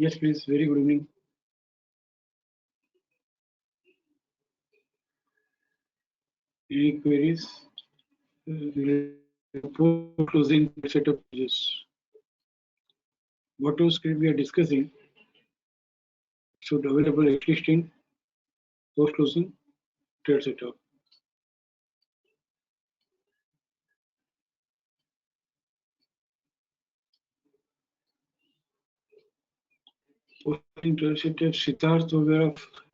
Yes, please. Very good evening. Any queries? Before closing set of pages, whatever script we are discussing should available at least in post closing trade setup. Post trade setup Siddharth वगैरह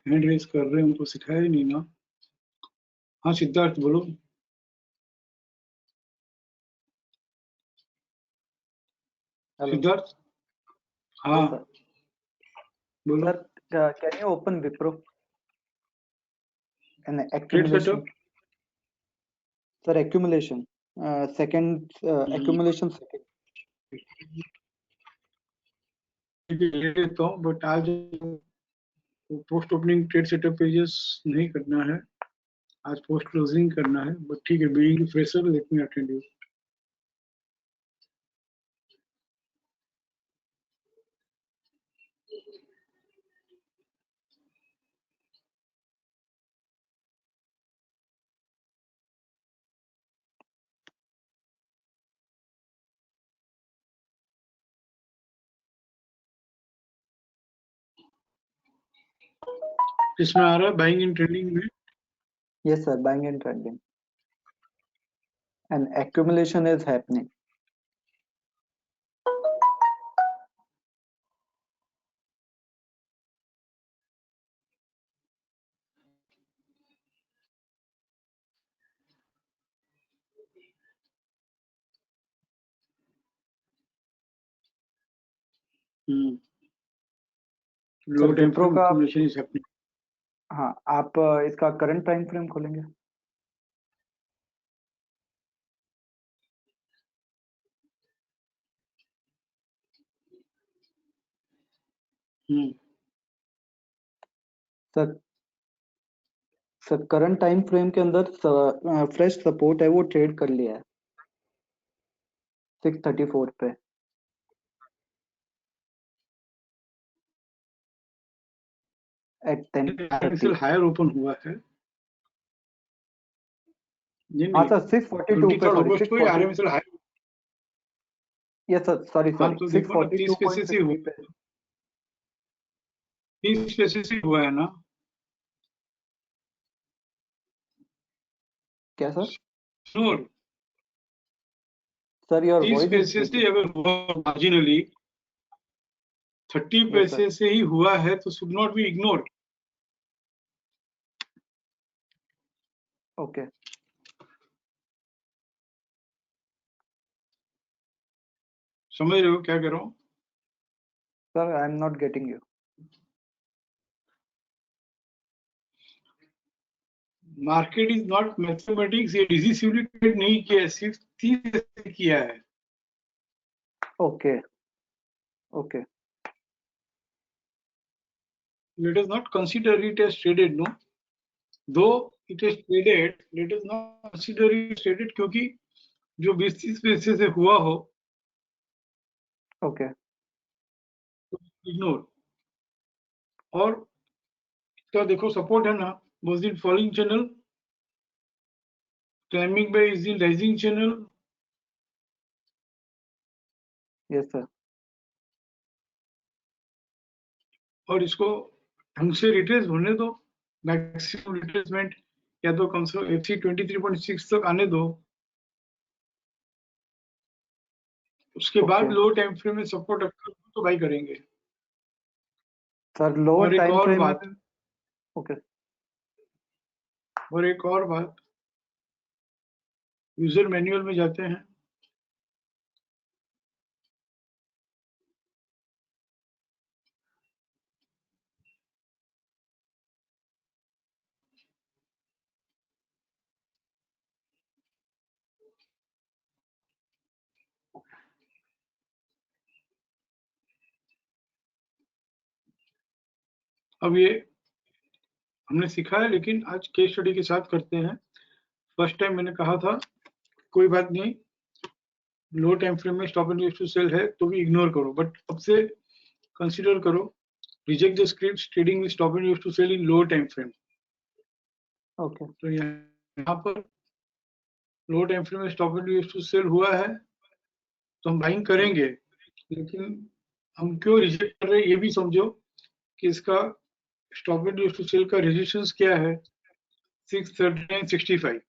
hand raise कर रहे हैं, उनको सिखाया ही नहीं ना। हाँ सिद्धार्थ बोलो। सिद्धार्थ हाँ yes, बोलो। sir, can you open Wipro and trade accumulation? Setup Sir, accumulation. Second accumulation second. ले लेता हूँ, बट आज post opening trade setup pages नहीं करना है, आज पोस्ट क्लोजिंग करना है। बट ठीक है, being fresher let me attend you. किसमें आ रहा है? बाइंग इन ट्रेडिंग में। Yes, sir, buying and trending. And accumulation is happening. Low time Wipro frame का accumulation is happening. हाँ, आप इसका करंट टाइम फ्रेम खोलेंगे? सर करंट टाइम फ्रेम के अंदर फ्रेश सपोर्ट है, वो ट्रेड कर लिया है 634 पे। एट 10:30 हायर ओपन हुआ है। हाँ सर, 642 पे, sorry 642। Higher. Yes sir, sorry हाँ तो देखो ना 30 पेसेस ही हुआ, 30 पेसेस ही हुआ है ना। क्या sir? Sure sir your 30 voice पैसे से अगर हुआ मार्जिनली 30 पैसे से ही हुआ है तो should not be ignore. Okay समझ रहे हो क्या कह रहा हूँ? Sir, I am not getting you. Market is not mathematics, ये डिसिसिवली ट्रेड नहीं किया है, सिर्फ 30 पैसे किया है। Okay okay, let us not consider it as traded, no, though it is traded, let us not consider it as traded, क्योंकि जो 20-30 पैसे से हुआ हो ओके इग्नोर। और इसका देखो सपोर्ट है ना, was in falling channel, climbing by is in rising channel। Yes sir. और इसको ढंग से रिट्रेस होने दो, मैक्सिमम रिट्रेसमेंट या तो कम से कम FC 23.6 तक आने दो, उसके बाद लो टाइम फ्रेम में सपोर्ट रखकर तो बाई करेंगे। सर लो टाइम फ्रेम में ओके। और एक और बात, यूजर मैनुअल में जाते हैं, अब ये हमने सीखा है लेकिन आज केस स्टडी के साथ करते हैं। फर्स्ट टाइम मैंने कहा था कोई बात नहीं, लो टाइम फ्रेम में stop and use to sell है तो भी इग्नोर करो, बट अब से कंसिडर करो, reject the script trading with stop and use to sell in lower time frame. Okay तो यहाँ पर लोअर टाइम फ्रेम में stop and use to sell हुआ है तो हम बाइंग करेंगे, लेकिन हम क्यों रिजेक्ट कर रहे हैं ये भी समझो कि इसका stop and use to sell का रेजिस्टेंस क्या है, 639.65।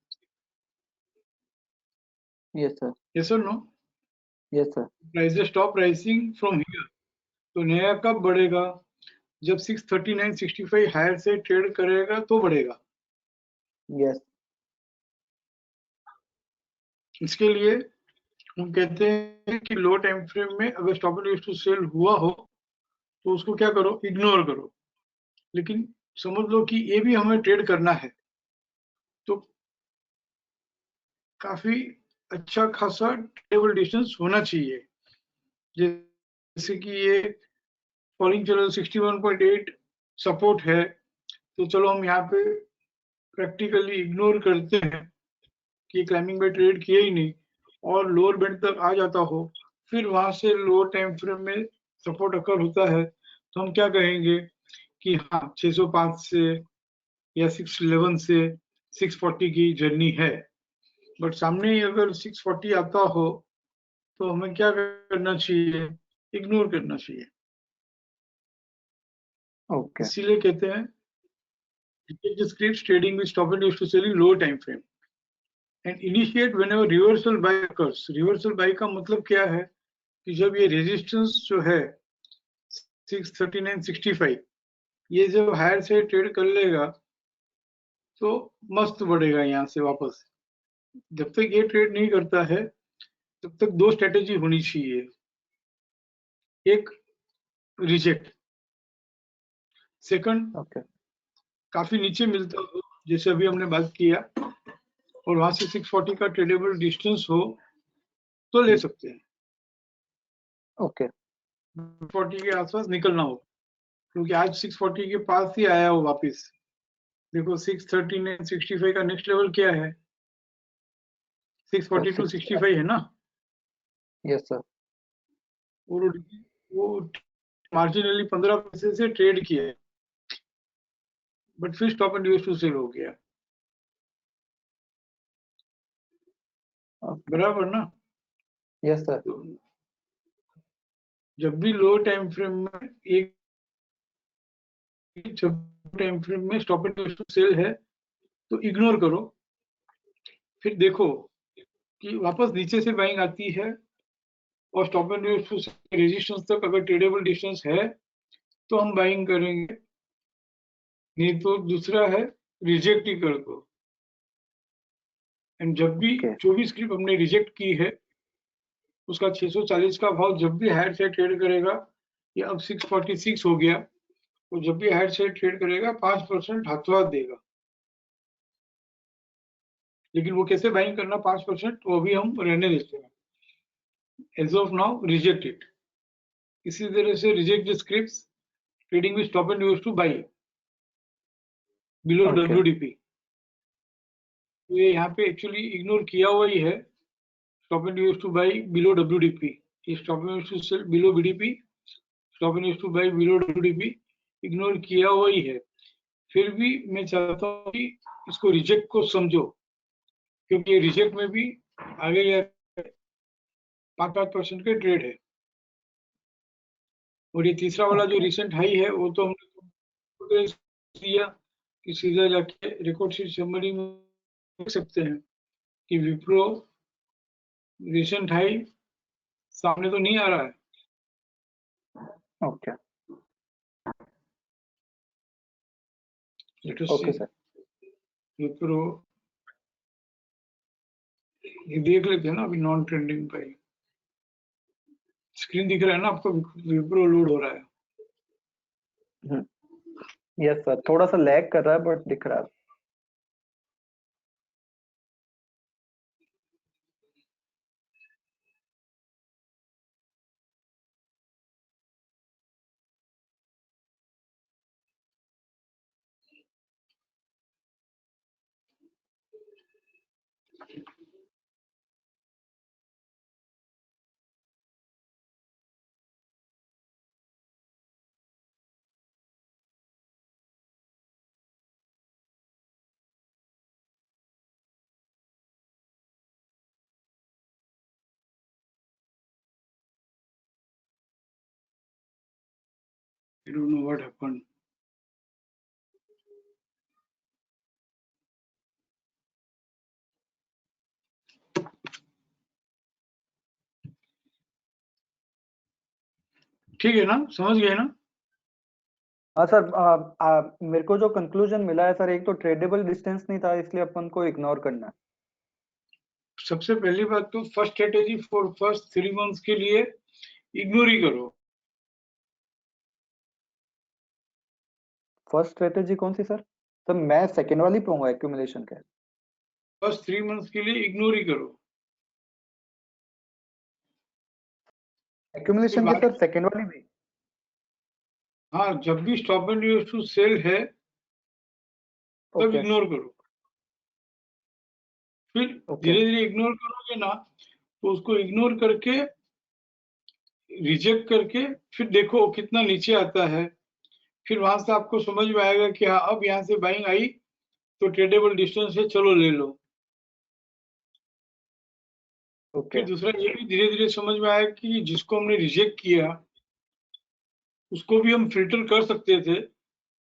यस सर, यस और no? Yes sir, prices stop rising from here, तो नया कब बढ़ेगा? जब 639.65 हायर से ट्रेड करेगा तो बढ़ेगा। यस, इसके लिए हम कहते हैं कि लो टाइम फ्रेम में अगर stop and use to sell हुआ हो तो उसको क्या करो, इग्नोर करो। लेकिन समझ लो कि ये भी हमें ट्रेड करना है, तो काफी अच्छा खासा ट्रेडेबल डिस्टेंस होना चाहिए। जैसे कि ये फॉलिंग चैनल 61.8 सपोर्ट है, तो चलो हम यहाँ पे प्रैक्टिकली इग्नोर करते हैं कि क्लाइंबिंग पे ट्रेड किया ही नहीं, और लोअर बैंड तक आ जाता हो, फिर वहां से लोअर टाइम फ्रेम में सपोर्ट अकर होता है, तो हम क्या कहेंगे कि हाँ 605 से या 611 से 640 की जर्नी है। बट सामने ही अगर 640 आता हो तो हमें क्या करना चाहिए, इग्नोर करना चाहिए। ओके, इसीलिए कहते हैं scripts trading with stop and use to sell in lower time frame and initiate whenever reversal buy occurs। reversal buy का मतलब क्या है कि जब ये रेजिस्टेंस जो है 639.65 ये जब हायर से ट्रेड कर लेगा तो मस्त बढ़ेगा यहाँ से वापस। जब तक ये ट्रेड नहीं करता है तब तक दो स्ट्रेटेजी होनी चाहिए, एक रिजेक्ट, सेकंड ओके, काफी नीचे मिलता हो जैसे अभी हमने बात किया और वहां से 640 का ट्रेडेबल डिस्टेंस हो तो ले सकते हैं, ओके, 40 के आसपास निकलना हो, क्योंकि आज 640 के पास ही आया हो वापस। देखो 639.65 का नेक्स्ट लेवल क्या है, 640 टू 65 है ना, यस सर, और वो मार्जिनली 15 पैसे से ट्रेड किया है, बट फिर stop and use to sell हो गया, ओके, बराबर ना? यस सर, तो जब भी लो टाइम फ्रेम में एक टाइम फ्रेम में stop and use to sell है तो इग्नोर करो, फिर देखो कि वापस नीचे से बाइंग आती है और stop and use to resistance तक अगर ट्रेडेबल डिस्टेंस है तो हम बाइंग करेंगे, नहीं तो दूसरा है रिजेक्ट ही कर दो। एंड जब भी ओके, जो भी स्क्रिप्ट हमने रिजेक्ट की है उसका 640 का भाव जब भी हायर से ट्रेड करेगा, ये अब 646 हो गया, तो जब भी हायर से ट्रेड करेगा 5% हाथों हाथ देगा। लेकिन वो कैसे बाइंग करना 5%, वो अभी हम रहने देते हैं, as of now reject it. इसी तरह से reject the script trading with stop and use to buy below okay, WDP. तो ये यहाँ पे एक्चुअली इग्नोर किया हुआ ही है, stop and use to buy below WDP, stop and use to sell below BDP, stop and use to buy below WDP ignore किया हुआ ही है। फिर भी मैं चाहता हूँ कि इसको रिजेक्ट को समझो, क्योंकि ये रिजेक्ट में भी आगे या 5% के ट्रेड है। और ये तीसरा वाला जो ओके, रिसेंट हाई है वो तो हमने दिया कि सीधा जाके रिकॉर्ड शीट समरी में देख सकते हैं कि विप्रो रिसेंट हाई सामने तो नहीं आ रहा है। ओके, लेट अस सी ओके सर, विप्रो, ये देख लेते हैं ना, अभी नॉन ट्रेंडिंग पे स्क्रीन दिख रहा है ना आपको, विप्रो लोड हो रहा है। यस सर, थोड़ा सा लैग कर रहा है बट दिख रहा है। I don't know what happened. ठीक है ना, समझ गए ना? हाँ सर, मेरे को जो कंक्लूजन मिला है सर, एक तो ट्रेडेबल डिस्टेंस नहीं था, इसलिए अपन को इग्नोर करना है। सबसे पहली बात तो first strategy for first 3 months के लिए इग्नोर ही करो। फर्स्ट स्ट्रेटेजी कौन सी सर? सर मैं सेकेंड वाली पे हूँ, एक्यूमुलेशन के। फर्स्ट 3 मंथ्स के लिए इग्नोर ही करो। फिर एक्यूमुलेशन की बाकी, सर सेकेंड वाली भी? हाँ, जब भी stop and use to sell है तब ओके इग्नोर करो। फिर ओके धीरे धीरे इग्नोर करोगे ना, तो उसको इग्नोर करके, रिजेक्ट करके, फिर देखो कितना नीचे आता है। फिर वहां से आपको समझ में आएगा कि हाँ, अब यहाँ से बाइंग आई तो ट्रेडेबल डिस्टेंस है, चलो ले लो। ओके फिर दूसरा ये भी धीरे धीरे समझ में आया कि जिसको हमने रिजेक्ट किया उसको भी हम फिल्टर कर सकते थे,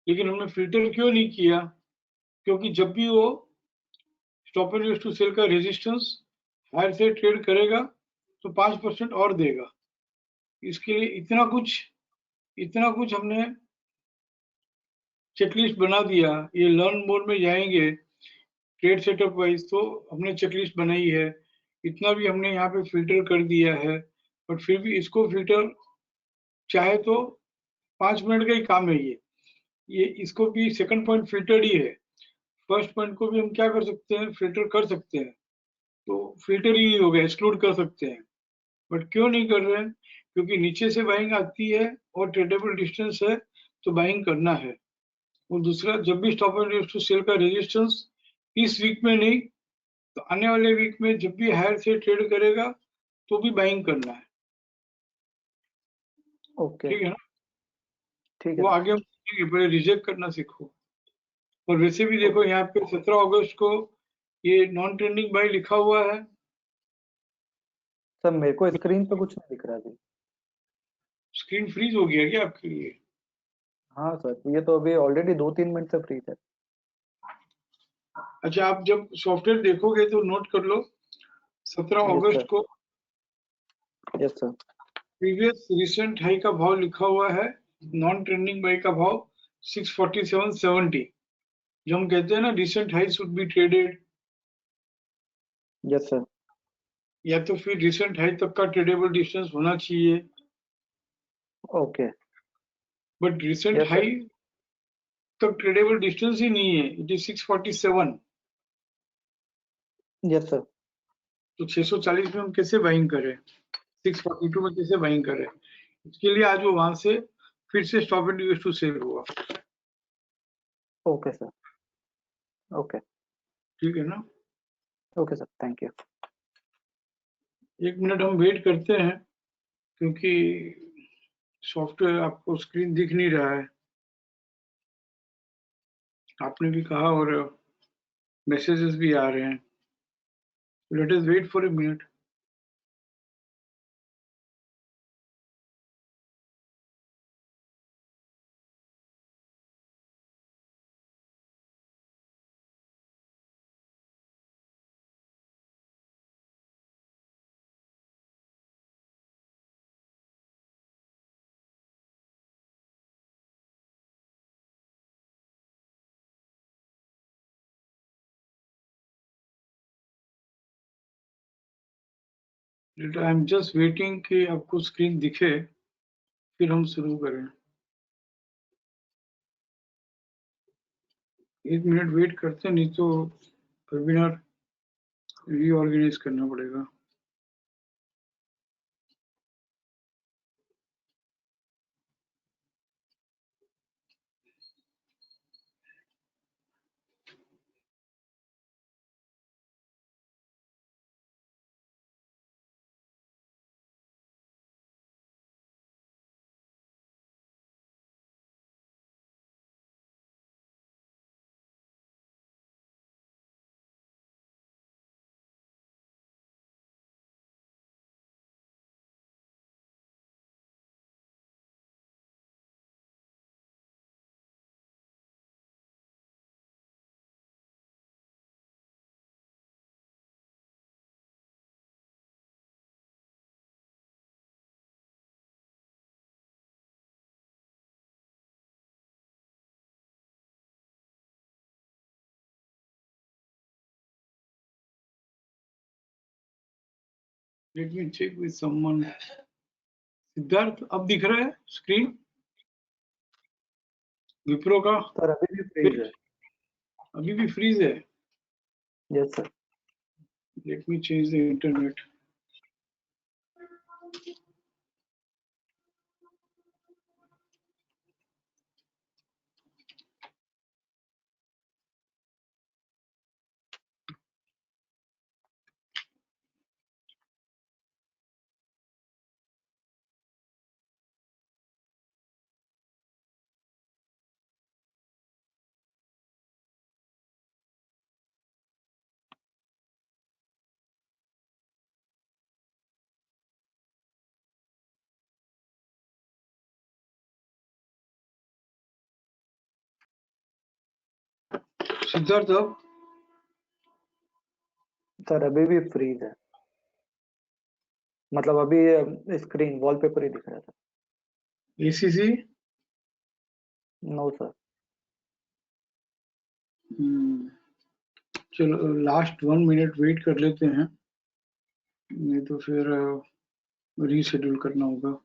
लेकिन हमने फिल्टर क्यों नहीं किया? क्योंकि जब भी वो stop and use to sell का रेजिस्टेंस हायर से ट्रेड करेगा तो 5% और देगा। इसके लिए इतना कुछ हमने चेकलिस्ट बना दिया। ये लर्न मोड में जाएंगे ट्रेड सेटअप वाइज, तो हमने चेकलिस्ट बनाई है। इतना भी हमने यहाँ पे फिल्टर कर दिया है, बट फिर भी इसको फिल्टर चाहे तो 5 मिनट का ही काम है ये इसको भी सेकंड पॉइंट फिल्टर ही है। फर्स्ट पॉइंट को भी हम क्या कर सकते हैं, फिल्टर कर सकते हैं। तो फिल्टर ही हो गया, एक्सक्लूड कर सकते हैं। बट क्यों नहीं कर रहे हैं? क्योंकि नीचे से बाइंग आती है और ट्रेडेबल डिस्टेंस है तो बाइंग करना है। और दूसरा, जब भी stop and use to sell का रेजिस्टेंस इस वीक में नहीं तो आने वाले वीक में जब भी हायर से ट्रेड करेगा तो भी बाइंग करना है। ओके ठीक है ना? ठीक है वो सर। आगे हम सीखेंगे, पहले रिजेक्ट करना सीखो। और वैसे भी देखो ओके यहाँ पे 17 अगस्त को ये नॉन ट्रेंडिंग बाय लिखा हुआ है। सर मेरे को स्क्रीन पे कुछ नहीं दिख रहा अभी। स्क्रीन फ्रीज हो गया क्या आपके लिए? हाँ सर, ये तो अभी ऑलरेडी 2-3 मिनट से फ्री थे। अच्छा, आप जब सॉफ्टवेयर देखोगे तो नोट कर लो, 17 यस अगस्त सर। को yes sir. Previous recent high का भाव लिखा हुआ है, नॉन ट्रेंडिंग बाय का भाव 647.70। जो हम कहते हैं ना, recent high should be traded, yes sir. या तो फिर रिसेंट हाई तक का ट्रेडेबल डिस्टेंस होना चाहिए। Okay. But recent yes sir. High तक ट्रेडेबल डिस्टेंस ही नहीं है, इट इज 647। Yes sir. तो 640 में हम कैसे बाइंग करें, 642 में कैसे बाइंग करें? इसके लिए आज वो वहां से फिर से stop and use to sell हुआ। Okay sir. ओके। ठीक है ना? Okay sir, thank you. 1 minute हम वेट करते हैं, क्योंकि सॉफ्टवेयर आपको स्क्रीन दिख नहीं रहा है, आपने भी कहा, और मैसेजेस भी आ रहे हैं। Let us wait for a minute. I am just waiting कि आपको स्क्रीन दिखे, फिर हम शुरू करें। 1 मिनट वेट करते हैं, नहीं तो वेबिनार रीऑर्गेनाइज करना पड़ेगा। Let me check with someone. Siddharth अब दिख रहा है स्क्रीन विप्रो का? सर अभी भी फ्रीज है। अभी भी फ्रीज है? Yes sir. Let me change the internet. Siddharth अब? सर अभी भी फ्रीज है, मतलब अभी स्क्रीन वॉलपेपर ही दिख रहा है सर। एसीसी? No sir. चलो लास्ट 1 मिनट वेट कर लेते हैं, नहीं तो फिर रीशेड्यूल करना होगा।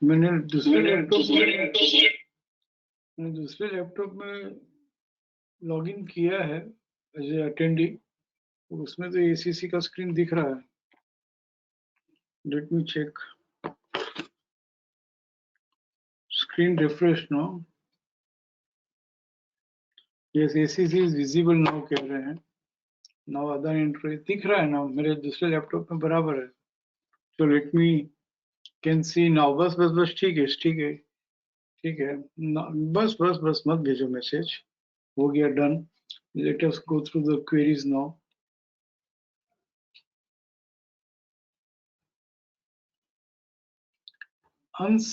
मैंने दूसरे लैपटॉप में लॉगिन किया है एज ए अटेंडी, उसमें तो एसीसी का स्क्रीन दिख रहा है। Let me check screen refresh no. Yes ACC is visible now कह रहे हैं। नाउ अदर एंट्री दिख रहा है ना, मेरे दूसरे लैपटॉप में बराबर है। तो let me can see now. बस बस बस ठीक है ठीक है ठीक है। बस बस बस मत भेजो मैसेज, हो गया done. Let us go through the queries now. हंस,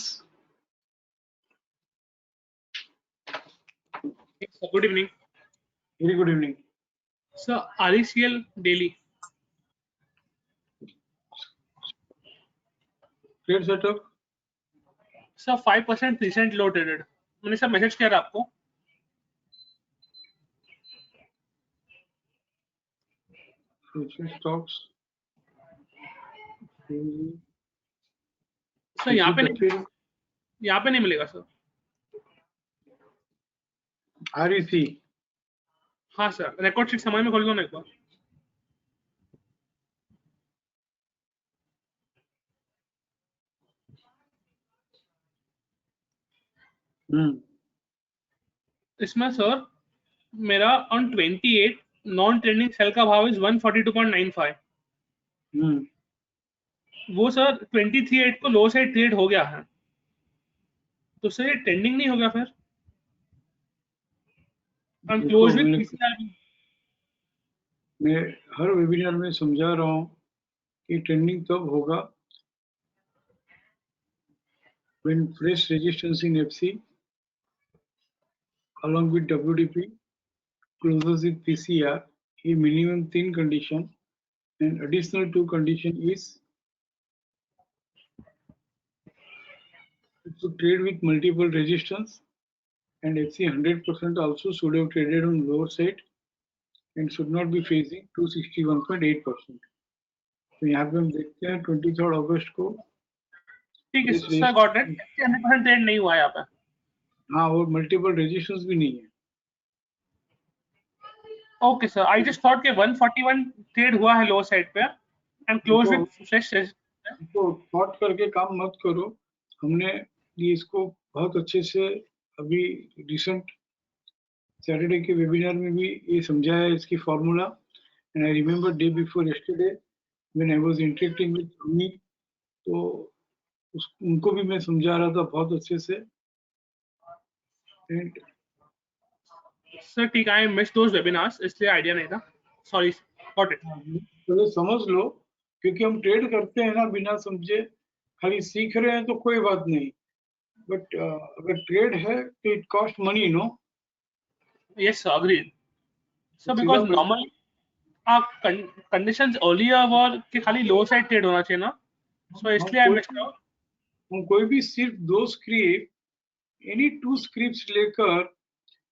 Sir, good evening. Very good evening. Sir, RECL daily. Clear setup? Sir, 5% recent low traded. मैंने सर मैसेज किया था आपको। फ्यूचर स्टॉक्स सर यहाँ पे नहीं मिलेगा सर। REC। हाँ सर, रिकॉर्ड शीट समझ में खोल लो ना एक बार। इसमें सर मेरा ऑन 28 नॉन ट्रेडिंग सेल का भाव इज 142.95। वो सर 23/8 को लो साइड ट्रेड हो गया है, तो सर ये ट्रेंडिंग नहीं हो गया फिर? Close with PCR. मैं हर वेबिनार में समझा रहा हूँ कि ट्रेंडिंग तब होगा when fresh resistance in FC along with WDP closes with PCR, a minimum 3 condition and additional 2 condition is to trade with multiple resistance, and FC 100% also should have traded on lower side and should not be facing 261.8%. तो यहाँ पे हम देखते हैं 23 अगस्त को ठीक है Yes, sir, got it. 100% trade नहीं हुआ यहाँ पे। हाँ, और मल्टीपल रेजिस्टेंस भी नहीं है। Okay sir, I just thought कि 141 ट्रेड हुआ है लो साइड पे एंड क्लोज विद फ्रेश। तो थॉट करके काम मत करो। हमने ये इसको बहुत अच्छे से अभी रिसेंट सैटरडे के वेबिनार में भी ये समझाया है इसकी formula, and I remember day before yesterday when I was interacting with Amit, तो उनको भी मैं समझा रहा था बहुत अच्छे से। एंड सर ठीक है, आई मिस दोस वेबिनार्स, इसलिए आइडिया नहीं था, सॉरी। Got it. चलो समझ लो, क्योंकि हम ट्रेड करते हैं ना बिना समझे, खाली सीख रहे हैं तो कोई बात नहीं, बट अगर ट्रेड है तो it cost money, no? Yes sir, agreed sir, because normally conditions earlier were कि खाली लो साइड ट्रेड होना चाहिए ना, सो इसलिए आई मिस्ड आउट। हम कोई भी सिर्फ 2 स्क्रिप्ट, एनी 2 स्क्रिप्ट्स लेकर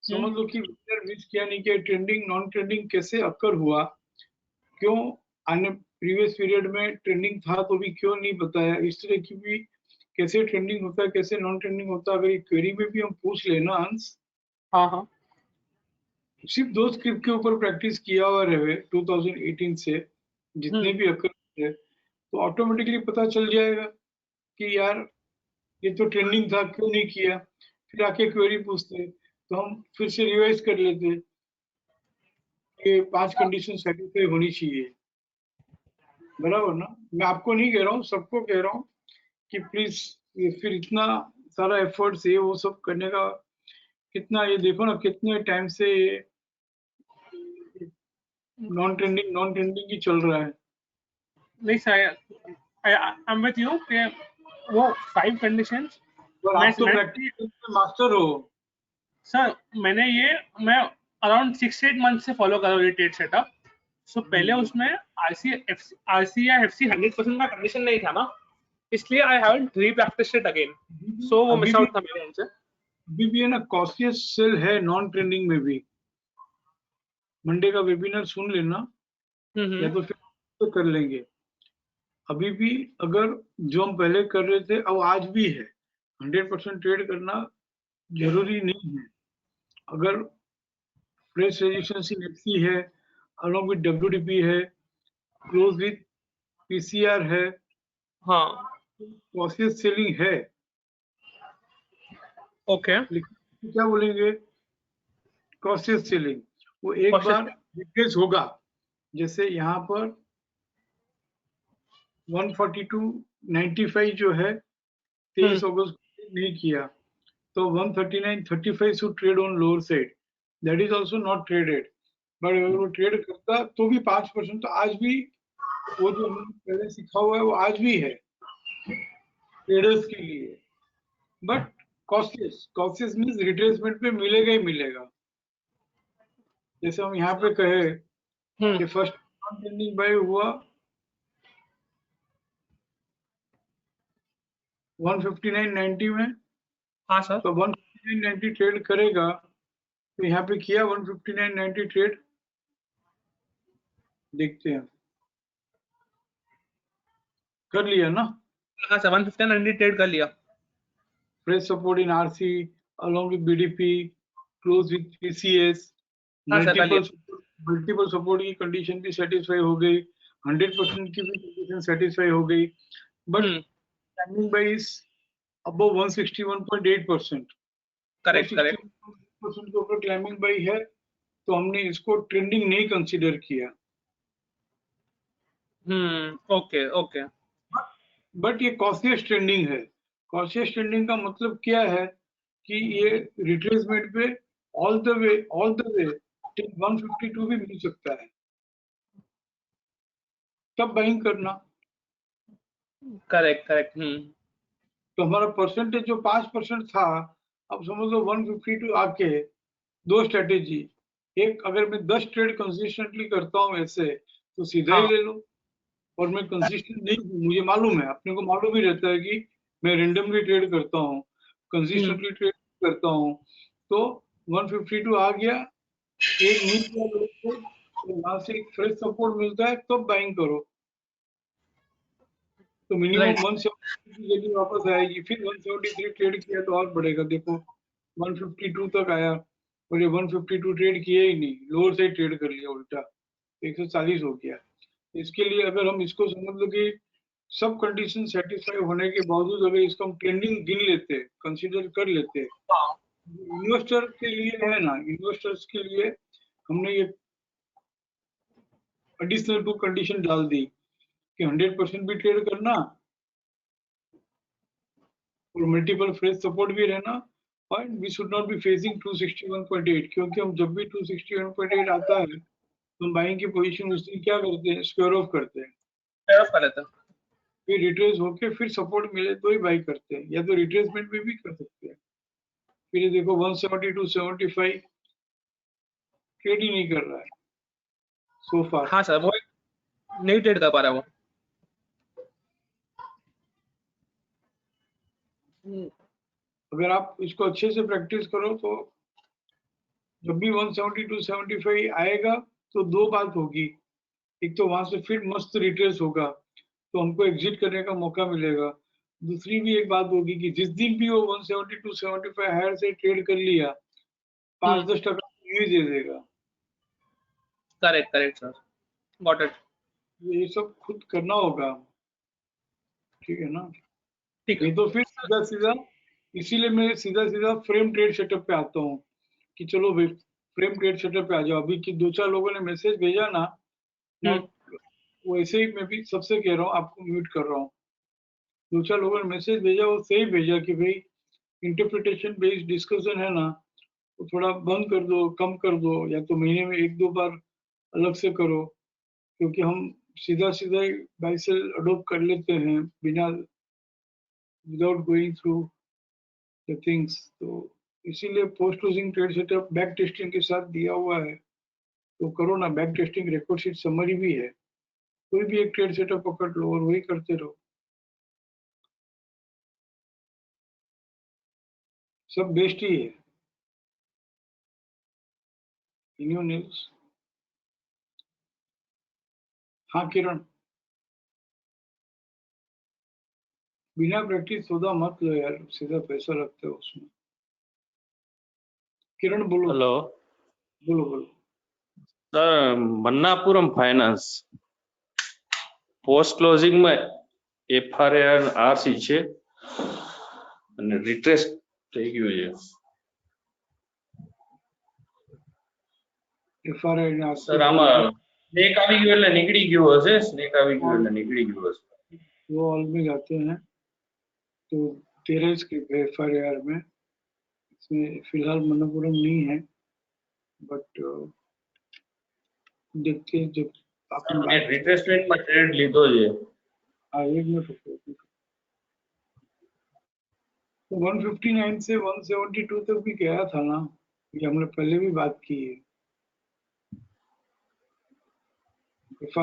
समझ लो कि विनर मिस किया नहीं किया, ट्रेंडिंग नॉन ट्रेंडिंग कैसे अकर हुआ, क्यों आने प्रीवियस पीरियड में ट्रेंडिंग था तो भी क्यों नहीं बताया, इस तरह की भी कैसे ट्रेंडिंग होता है कैसे नॉन ट्रेंडिंग होता है, अगर ये क्वेरी में भी हम पूछ लेना अंश। हाँ, सिर्फ 2 स्क्रिप्ट के ऊपर प्रैक्टिस किया हुआ रहे 2018 से जितने भी अकर थे, तो ऑटोमेटिकली पता चल जाएगा कि यार ये तो ट्रेंडिंग था, क्यों नहीं किया। फिर आके क्वेरी पूछते तो हम फिर से रिवाइज कर लेते, ये 5 कंडीशन सेटिस्फाई होनी चाहिए, बराबर ना? मैं आपको नहीं कह रहा हूँ, सबको कह रहा हूँ कि प्लीज ये फिर इतना सारा एफर्ट्स ये वो सब करने का कितना, ये देखो ना कितने टाइम से नॉन ट्रेंडिंग ही चल रहा है। नहीं sir, I am with you कि वो 5 कंडीशंस और आप तो प्रैक्टिस में मास्टर हो सर। मैं अराउंड 6-8 मंथ से फॉलो कर रहा हूँ ये ट्रेड सेटअप। सो पहले उसमें आरसी या एफसी 100% का कंडीशन नहीं था ना, इसलिए आई हैवंट रीप्रैक्टिस्ड इट अगेन, सो वो मिस आउट था मेरे एंड से। अभी भी है ना, कॉशियस सेल है नॉन ट्रेंडिंग में भी। मंडे का वेबिनार सुन लेना, या तो फिर तो कर लेंगे। अभी भी अगर जो हम पहले कर रहे थे अब आज भी है, 100% ट्रेड करना जरूरी नहीं है। अगर फ्रेश रेजिस्टेंस इन एफसी है, अलॉन्ग विद डब्ल्यूडीपी है, क्लोज विद पीसीआर है, हाँ कॉशियस सेलिंग है। ओके, लेकिन क्या बोलेंगे, कॉशियस सेलिंग वो एक बार रिट्रेस होगा, जैसे यहाँ पर 142.95 जो है 23 अगस्त नहीं किया, तो 139.35 should trade on lower side, that is also not traded, but अगर वो ट्रेड करता तो भी 5%, तो आज भी वो जो हमने पहले सीखा हुआ है वो आज भी है ट्रेडर्स के लिए। बट कॉशियस मींस रिट्रेसमेंट पे मिलेगा ही मिलेगा। जैसे हम यहाँ पे कहे कि फर्स्ट नॉन ट्रेंडिंग बाय हुआ 159.90 में, हाँ सर, तो 159.90 ट्रेड करेगा, तो यहाँ पे किया 159.90 ट्रेड, देखते हैं, कर लिया ना? हाँ सर, 159 ट्रेड कर लिया। Fresh support in RC along with BDP, close with PCS, multiple support की कंडीशन भी सेटिस्फाई हो गई, 100% की भी कंडीशन सेटिस्फाई हो गई, but climbing by is above 161.8%। Correct के ऊपर क्लाइंबिंग बाय है, तो हमने इसको ट्रेंडिंग नहीं कंसीडर किया। ओके, बट ये कॉशियस ट्रेंडिंग है। कॉशियस ट्रेंडिंग का मतलब क्या है कि ये रिट्रेसमेंट पे ऑल द वे टिल 152 भी मिल सकता है, तब बाइंग करना। करेक्ट। तो हमारा परसेंटेज जो 5% था, अब समझ लो 152 आके दो स्ट्रेटेजी, एक अगर मैं 10 ट्रेड कंसिस्टेंटली करता हूँ ऐसे तो सीधा ही हाँ। ले लो, और मैं कंसिस्टेंट नहीं हूँ, मुझे मालूम है, अपने को मालूम ही रहता है कि मैं रेंडमली ट्रेड करता हूँ, कंसिस्टेंटली ट्रेड करता हूँ, तो 152 आ गया, एक नीचे तो वहां से एक फ्रेश सपोर्ट मिलता है तो बाइंग करो, तो मिनिमम राइट। 170 की वैल्यू वापस आएगी, फिर 173 ट्रेड किया तो और बढ़ेगा, देखो 152 तक आया और ये 152 ट्रेड किए ही नहीं, लोअर से ट्रेड कर लिया उल्टा, 140 हो गया। इसके लिए अगर हम इसको समझ लो कि सब कंडीशन सेटिस्फाई होने के बावजूद अगर इसको हम ट्रेंडिंग गिन लेते, कंसीडर कर लेते, हाँ। इन्वेस्टर के लिए है ना, इन्वेस्टर्स के लिए हमने ये एडिशनल 2 कंडीशन डाल दी कि 100% भी ट्रेड करना और मल्टीपल फ्रेश सपोर्ट भी रहना, और we should not be facing 261.8, क्योंकि हम जब भी 261.8 आता है तो हम बाइंग की पोजीशन उस दिन क्या करते हैं, स्क्वायर ऑफ करते हैं, कर लेते हैं। फिर रिट्रेस होके फिर सपोर्ट मिले तो ही बाई करते हैं, या तो रिट्रेसमेंट में भी कर सकते हैं। फिर ये देखो 172 75 ट्रेड ही नहीं कर रहा है सो फार। हाँ सर, वो नहीं ट्रेड कर पा रहा है वो। अगर आप इसको अच्छे से प्रैक्टिस करो तो जब भी 172 75 आएगा तो दो बात होगी, एक तो वहां से फिर मस्त रिट्रेस होगा तो हमको एग्जिट करने का मौका मिलेगा, दूसरी भी एक बात होगी कि जिस दिन भी वो 172 75 हायर से ट्रेड कर लिया 5-10% ये दे देगा। Correct correct sir, got it. ये सब खुद करना होगा, ठीक है ना। ठीक ये है। तो फिर सीधा सीधा, इसीलिए मैं सीधा सीधा फ्रेम ट्रेड सेटअप पे आता हूँ कि चलो भाई फ्रेम ट्रेड सेटअप पे आ जाओ। अभी कि 2-4 लोगों ने मैसेज भेजा ना, मैं वैसे ही मैं भी सबसे कह रहा हूँ, आपको म्यूट कर रहा हूँ। 2-4 लोगों ने मैसेज भेजा, वो सही भेजा कि भाई इंटरप्रिटेशन बेस्ड डिस्कशन है ना, तो थोड़ा बंद कर दो, कम कर दो, या तो महीने में 1-2 बार अलग से करो, क्योंकि हम सीधा सीधा बाई सेल अडोप्ट कर लेते हैं बिना without going through the things. तो इसीलिए post closing trade setup back testing के साथ दिया हुआ है, तो करो ना, back testing record sheet summary भी है, कोई भी एक ट्रेड सेटअप पकड़ लो और वही करते रहो, सब बेस्ट ही है। न्यू न्यूज, हाँ किरण, बिना प्रैक्टिस सौदा मत लो यार, सीधा पैसा लगता है उसमें। किरण बोलो। हेलो बोलो बोलो। सर, मन्नापुरम फाइनान्स પોસ્ટ ક્લોઝિંગમાં FRAR-RC છે અને રિટ્રેસ થઈ ગયું છે FRI ને સર। આમાં સ્નેક આવી ગયું એટલે નીકળી ગયું હશે, સ્નેક આવી ગયું એટલે નીકળી ગયું હશે। वो ऑल में जाते हैं तो 13 स्क्रिप्ट है FRAR में, इसमें फिलहाल मन्नापुरम नहीं है, बट देखते हैं जब आपने મેં बात। રિટ્રેસમેન્ટમાં ટ્રેડ લીધો છે। हाँ, एक मिनट रुको। तो 159 से 172 तक भी गया था ना, ये हमने पहले भी बात की है।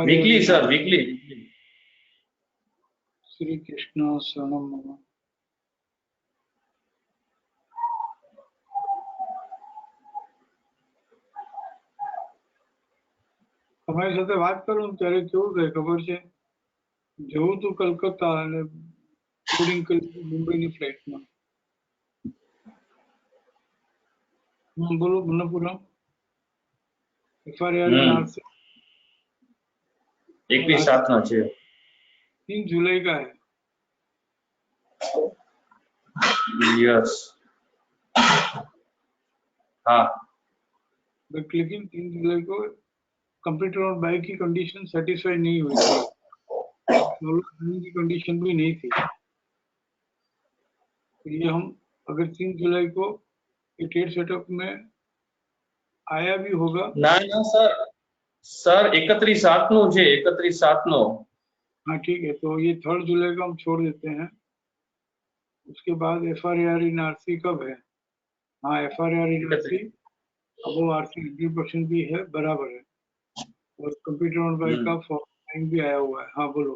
Weekly sir, weekly. Shri Krishna शरणम मम। તમારી સાથે વાત કરું ને ત્યારે કેવું થાય ખબર છે, જવું તું કલકત્તા અને બોર્ડિંગ કરી મુંબઈની ફ્લાઇટમાં। બોલો મન્નાપુરમ FRAR હમ। 21/7 નો છે। 3 जुलाई का है। यस, हाँ। बट लेकिन 3 जुलाई को कंप्यूटर और बाइक की कंडीशन सेटिस्फाई नहीं हुई थी, की कंडीशन भी नहीं थी, तो ये हम अगर 3 जुलाई को ट्रेड सेटअप में आया भी होगा ना ना सर, सर 31/7 નું છે, 31/7 નો। हाँ ठीक है, तो ये 3 जुलाई को हम छोड़ देते हैं उसके बाद FRAR इन RC कब है? हाँ, FRAR इन RC अब RC 100% भी है, बराबर है। और कंप्यूटर ऑन बाय का फॉर्म भी आया हुआ है। हाँ बोलो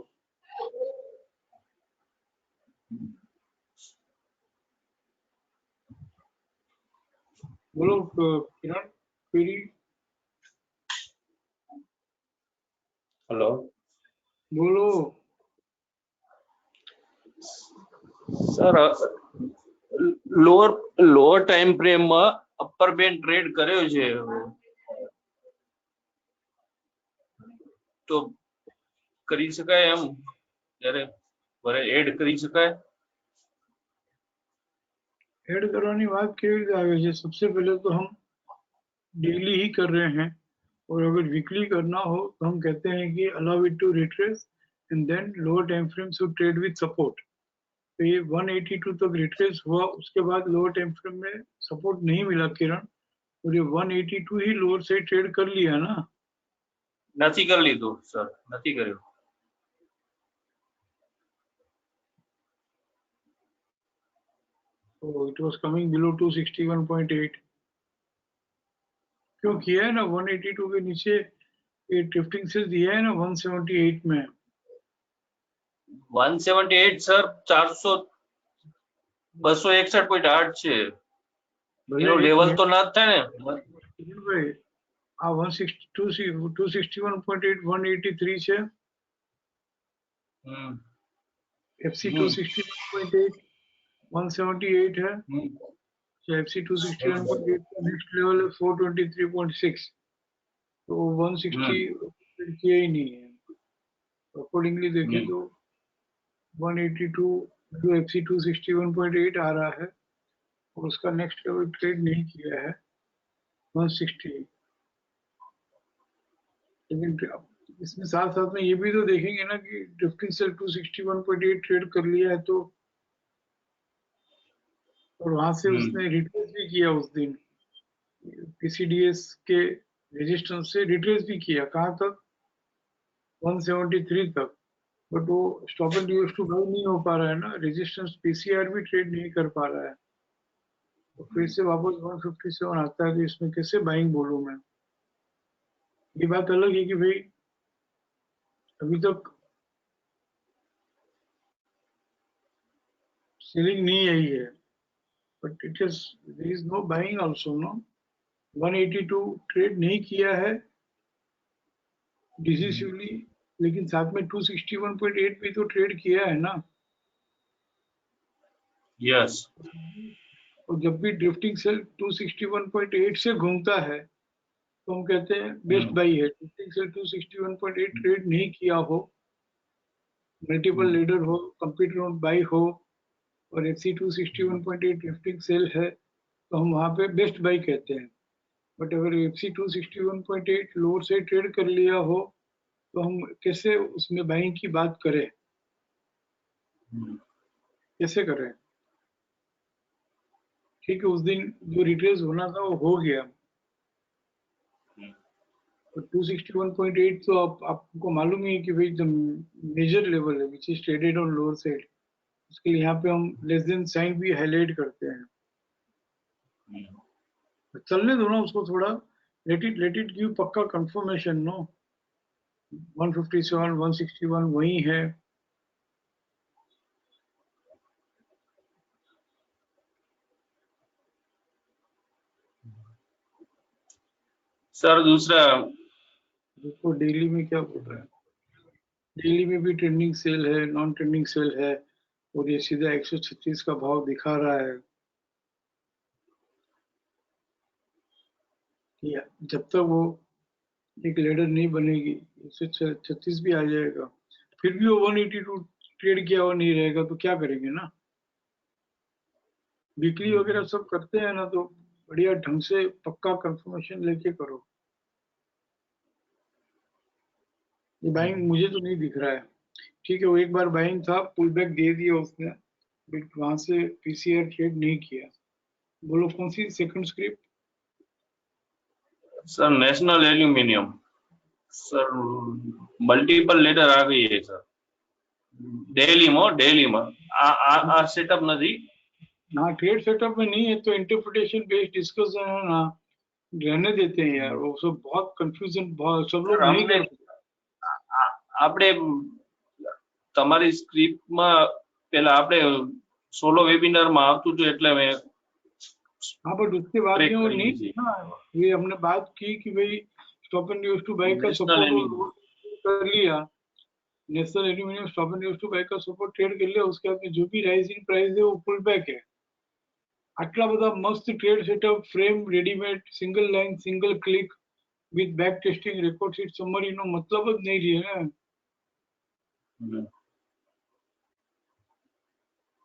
बोलो किरण, क्वेरी हेलो बोलो। सर, લોઅર ટાઈમ ફ્રેમ માં અપર બેન્ડ ટ્રેડ કર્યો છે, તો કરી શકાય એમ ત્યારે એડ કરી શકાય? ऐड करवानी बात केवी રીતે આવે છે? सबसे पहले तो हम डेली ही कर रहे हैं, और अगर वीकली करना हो तो हम कहते हैं कि allow it to retrace and then lower time frame should trade with support. तो ये 182 तक रिट्रेस हुआ, उसके बाद लोअर टाइम फ्रेम में सपोर्ट नहीं मिला किरण, और ये 182 ही लोअर से ट्रेड कर लिया ना। નથી કરી લીધું સર, નથી કર્યું। तो इट वाज कमिंग बिलो 261.8। क्यों किया है ना 182 के नीचे ये ड्रिफ्टिंग से दिया है ना 178 में। 178 સર 261.8 છે, એનો લેવલ તો ના જ થાય ને ભાઈ આ 261.8 183 છે, FC 261.8 178 है, FC 261.8 का नेक्स्ट लेवल है 423.6, तो 160 किया ही नहीं है। अकॉर्डिंगली देखें तो 182 जो FC 261.8 आ रहा है और उसका नेक्स्ट लेवल ट्रेड नहीं किया है 160। लेकिन इसमें साथ साथ में ये भी तो देखेंगे ना कि ड्रिफ्टिंग सेल 261.8 ट्रेड कर लिया है, तो और वहां से उसने रिट्रेस भी किया उस दिन PCDS के रेजिस्टेंस से रिट्रेस भी किया, कहाँ तक 173 तक, बट वो stop and use to by नहीं हो पा रहा है ना, रेजिस्टेंस PCR भी ट्रेड नहीं कर पा रहा है, तो फिर से वापस 157 आता है, तो इसमें कैसे बाइंग बोलूं मैं? ये बात अलग है कि भाई अभी तक सेलिंग नहीं आई है, but it is there is no buying also no. 182 trade नहीं किया है डिसिसिवली, लेकिन साथ में 261.8 भी तो ट्रेड किया है ना। यस। और जब भी ड्रिफ्टिंग सेल 261.8 से घूमता है तो हम कहते हैं बेस्ट बाई है। ड्रिफ्टिंग सेल 261.8 ट्रेड नहीं किया हो, मल्टीपल लीडर हो, कंप्यूटर ऑन बाई हो और FC 261.8 ड्रिफ्टिंग सेल है, तो हम वहां पे बेस्ट बाई कहते हैं। बट अगर FC 261.8 लोअर से ट्रेड कर लिया हो तो हम कैसे उसमें बाइंग की बात करें, कैसे करें? ठीक है, उस दिन जो रिट्रेस होना था वो हो गया, तो 261.8 तो आपको मालूम ही है कि भाई मेजर लेवल है which is traded on lower side, उसके लिए यहाँ पे हम लेस देन साइन भी हाईलाइट करते हैं। चलने दो ना उसको थोड़ा, लेट इट गिव पक्का कंफर्मेशन नो। 157 161 वही है। सर दूसरा देखो डेली में क्या बोल रहा है, डेली में भी ट्रेंडिंग सेल है, नॉन ट्रेंडिंग सेल है, और ये सीधा 136 का भाव दिखा रहा है। जब तक वो एक लेडर नहीं बनेगी 136 भी आ जाएगा, फिर भी वो 182 ट्रेड किया हुआ नहीं रहेगा, तो क्या करेंगे ना। वीकली वगैरह सब करते हैं ना, तो बढ़िया ढंग से पक्का कंफर्मेशन लेके करो। ये बाइंग मुझे तो नहीं दिख रहा है। ठीक है, वो एक बार बाइंग था, पुल बैक दे दिया उसने, बट वहां से PCR ट्रेड नहीं किया। बोलो कौन सी second script? Sir National Aluminium, sir multiple letter आ गई है सर। ડેલીમાં આ સેટઅપ નથી. ना ट्रेड सेटअप में नहीं है तो इंटरप्रिटेशन बेस्ड डिस्कशन है ना, रहने देते हैं यार, वो सब बहुत कंफ्यूजन, बहुत सब लोग नहीं અમને करते। આપણે તમારી સ્ક્રિપ્ટમાં પેલા આપણે સોલો વેબિનારમાં આવતું હતું એટલે મેં हाँ बट उसके बाद Break में वो कर नहीं लीजिए। ना, ये हमने बात की कि भाई stop and use to buy का National सपोर्ट Aluminium। कर लिया, national aluminium stop and use to buy का सपोर्ट ट्रेड कर लिया, उसके बाद में जो भी राइजिंग प्राइस है वो पुल बैक है। आटला बधा मस्त trade setup, frame readymade, single line, single click with back testing, record sheet summary नो मतलब ज नहीं रही है હમ.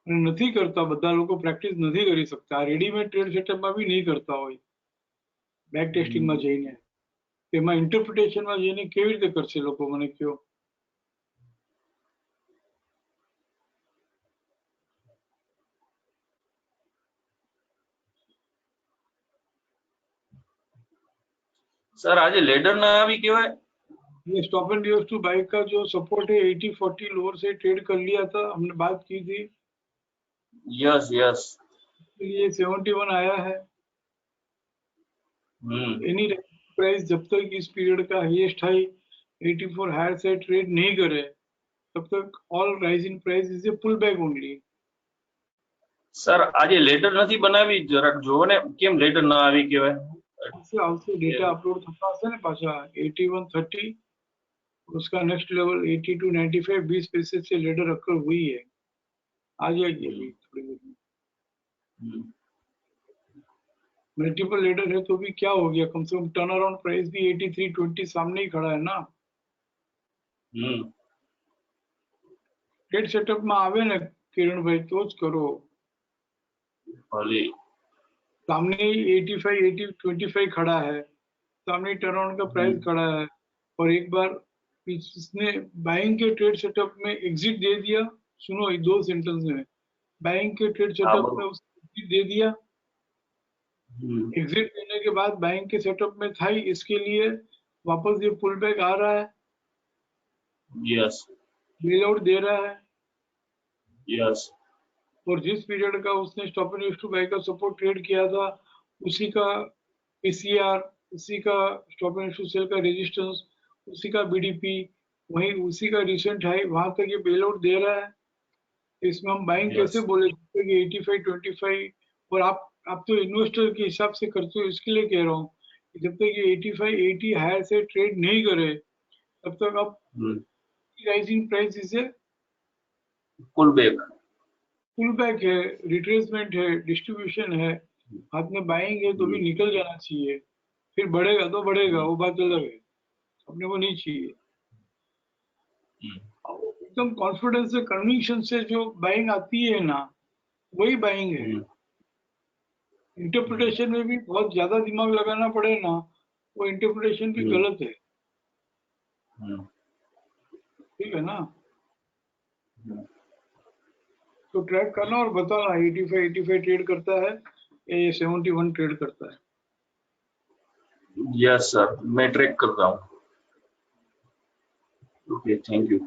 ने, नहीं करता, બધા લોકો પ્રેક્ટિસ નથી કરી શકતા, રેડીમેડ ટ્રેડ સેટઅપમાં બી નહીં કરતા હોય, બેક ટેસ્ટિંગમાં જઈને એમાં ઇન્ટરપ્રિટેશનમાં જઈને કેવી રીતે કરશે લોકો, મને કહો। સર આજે લેડર ના આવી કેવાય? ये stop and use to buy का जो सपोर्ट है 80-40 लोअर से ट्रेड कर लिया था, हमने बात की थी, યસ યસ। ये 71 आया है। एनी प्राइस जब तक इस पीरियड का हाईएस्ट हाई 84 हायर से ट्रेड नहीं करे तब तक all rising price is a pull back only. Sir આજે લેટર નથી બનાવી, જરાક જોવો ને કેમ લેટર ના આવી કેવાય? इससे also डेटा अपलोड થતા હશે ને પાછા 8130, उसका नेक्स्ट लेवल 8295, 20 पैसे से लेडर अकर हुई है, आ जाएगी अभी थोड़ी देर में। मल्टीपल लेडर है तो भी क्या हो गया, कम से कम टर्न अराउंड प्राइस भी 8320 सामने ही खड़ा है ना। ट्रेड सेटअप में आवे ना किरण भाई तो ज करो, ભલે सामने ही 85-80-25 खड़ा है, सामने टर्न अराउंड का प्राइस खड़ा है, और एक बार इसने बाइंग के ट्रेड सेटअप में एग्जिट दे दिया, सुनो ये 2 सेंटेंस में, बाइंग के ट्रेड सेटअप में उसने एग्जिट दे दिया, एग्जिट देने के बाद बाइंग के सेटअप में था ही, इसके लिए वापस ये पुल बैक आ रहा है, યસ बेल आउट दे रहा है, યસ। और जिस पीरियड का उसने stop and use to buy का सपोर्ट ट्रेड किया था उसी का पीसीआर, उसी का stop and use to sell का रेजिस्टेंस, उसी का बीडीपी, वहीं उसी का रिसेंट हाई, वहां तक ये बेल आउट दे रहा है, इसमें हम बाइंग Yes. कैसे बोले कि 85-25, और आप तो इन्वेस्टर के हिसाब से करते हो, इसके लिए कह रहा हूँ जब तक ये 85-80 हायर से ट्रेड नहीं करे तब तक आप राइजिंग प्राइस इसे પુલ બેક पुल बैक है, रिट्रेसमेंट है, डिस्ट्रीब्यूशन है, हाथ में बाइंग है तो भी निकल जाना चाहिए, फिर बढ़ेगा तो बढ़ेगा, वो बात अलग है, अपने को नहीं चाहिए। एकदम कॉन्फिडेंस से, कन्विक्शन से जो बाइंग आती है ना वही बाइंग है। इंटरप्रिटेशन में भी बहुत ज्यादा दिमाग लगाना पड़े ना, वो इंटरप्रिटेशन भी गलत है, ठीक है ना। तो ट्रैक करना और बताना 85 ट्रेड करता है या ये 71 ट्रेड करता है। यस सर, मैं ट्रैक करता हूँ। Okay, thank you.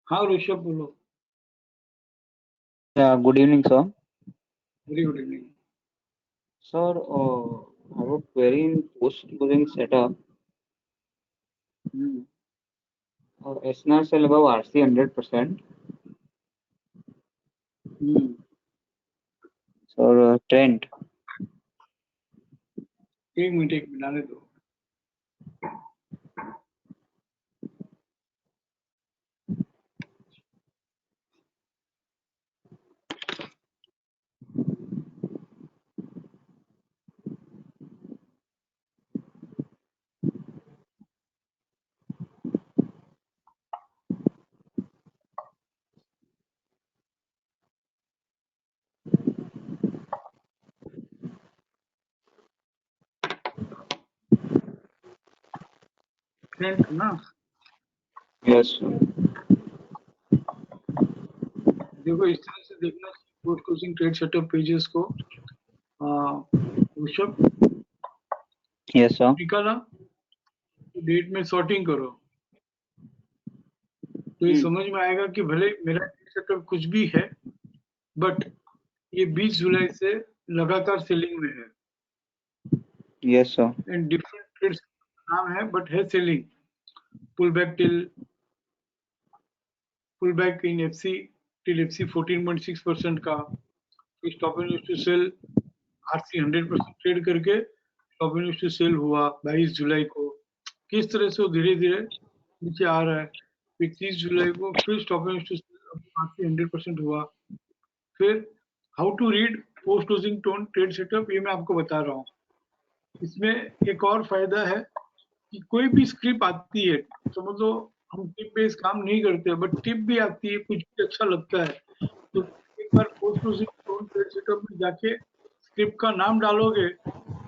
हाँ ऋषभ बोलो। Good evening, sir. Very good evening. Sir, I have a query in post-closing setup. SNR sell above RC 100%. Sir, trend. एक मिनट आने दो। ट्रेंड ना, Yes, sir. देखो इस तरह से देखना चाहिए post closing trade setup pages को ऋषभ Yes, sir. निकाला, डेट में सॉर्टिंग करो तो ये समझ में आएगा कि भले मेरा सेटअप कुछ भी है बट ये 20 जुलाई से लगातार सेलिंग में है Yes, sir. And different trades नाम है बट है selling pull back in FC till FC 14.6% का stop and used to sell RC 100% trade करके stop and used to sell हुआ 22 जुलाई को। किस तरह से वो धीरे धीरे नीचे आ रहा है, फिर 30 जुलाई को फिर stop and used to sell RC 100% हुआ। फिर how to read post closing tone trade setup, ये मैं आपको बता रहा हूँ। इसमें एक और फायदा है कि कोई भी स्क्रिप्ट आती है, समझ लो हम टिप बेस्ड काम नहीं करते बट टिप भी आती है, कुछ भी अच्छा लगता है तो एक बार post closing tone trade setup में जाके स्क्रिप्ट का नाम डालोगे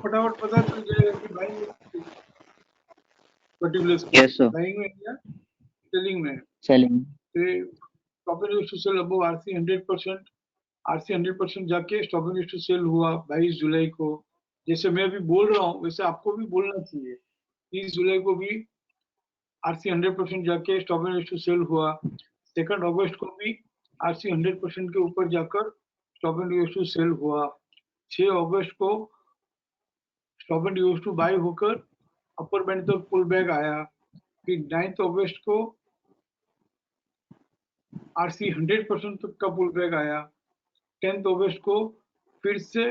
फटाफट पता चल जाएगा कि buying particular Yes, sir. Buying में या सेलिंग में। Selling. Stop and used to sell above RC 100% जाके stop and used to sell हुआ 22 जुलाई को। जैसे मैं अभी बोल रहा हूँ वैसे आपको भी बोलना चाहिए। 30 जुलाई को भी आरसी 100% जाके stop and used to sell हुआ। 2 अगस्त को भी आरसी 100% के ऊपर जाकर stop and used to sell हुआ। 6 अगस्त को stop and used to buy होकर अपर बैंड तक पुल बैक आया। फिर 9 अगस्त को आरसी 100% तक का पुल बैक आया। 10 अगस्त को फिर से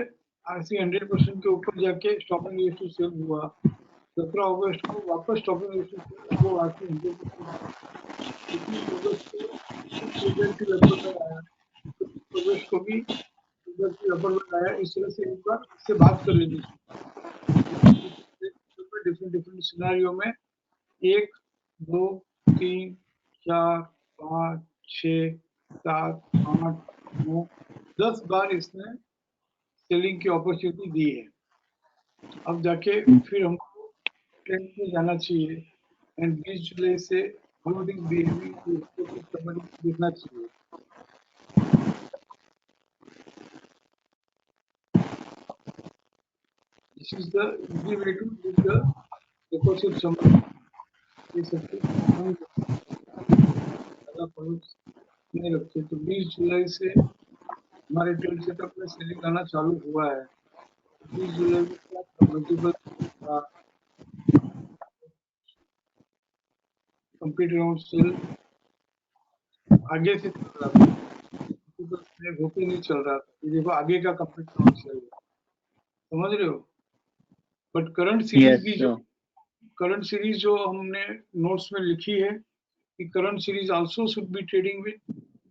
आरसी 100% के ऊपर जाके stop and used to sell हुआ। 17 अगस्त को वापस stop and used to sell वो आरसी 100%। 21 अगस्त को प्रोजेक्ट रबर में आया, 21 अगस्त को भी प्रोजेक्ट रबर में आया। इस तरह से एक बार इससे बात कर लेनी चाहिए डिफरेंट सिनेरियो में 1 2 3 4 5 6 7 8 9 10 बार इसने सेलिंग की अपॉर्चुनिटी दी है। अब जाके फिर हमको ट्रेंड में जाना चाहिए एंड 20 जुलाई से हाउ इट इज बिहेविंग देखना चाहिए। This is the easy way to do the deposit summary। ये सबसे ज़्यादा फॉलोअप्स नहीं रखते तो 20 जुलाई से हमारे ट्रेड सेटअप में सेलिंग आना चालू हुआ है। 20 जुलाई को मल्टीपल कंप्लीट राउंड सेल आगे से चल रहा था, होके नहीं चल रहा था, ये देखो आगे का कंप्लीट राउंड सेल समझ रहे हो। बट करंट सीरीज जो हमने नोट्स में लिखी है कि current series also should be trading with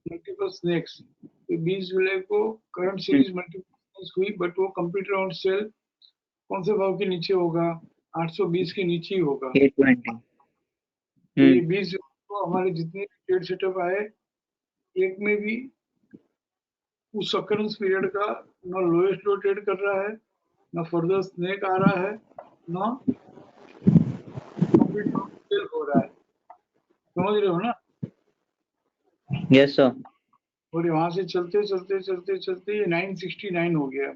multiple snakes. तो 20 जुलाई को करंट सीरीज मल्टीपल स्नेक्स हुई बट वो कंप्लीट राउंड सेल कौन से भाव के नीचे होगा, 820 के नीचे ही होगा। 820. तो ये 20 जुलाई को हमारे जितने ट्रेड सेटअप आए एक में भी उस अकरेंस पीरियड का ना लोएस्ट लो ट्रेड कर रहा है, ना फर्दर स्नेक आ रहा है, ना कंप्लीट सेल हो रहा है। समझ रहे हो ना। Yes, sir. और वहां से चलते ये 969 हो गया।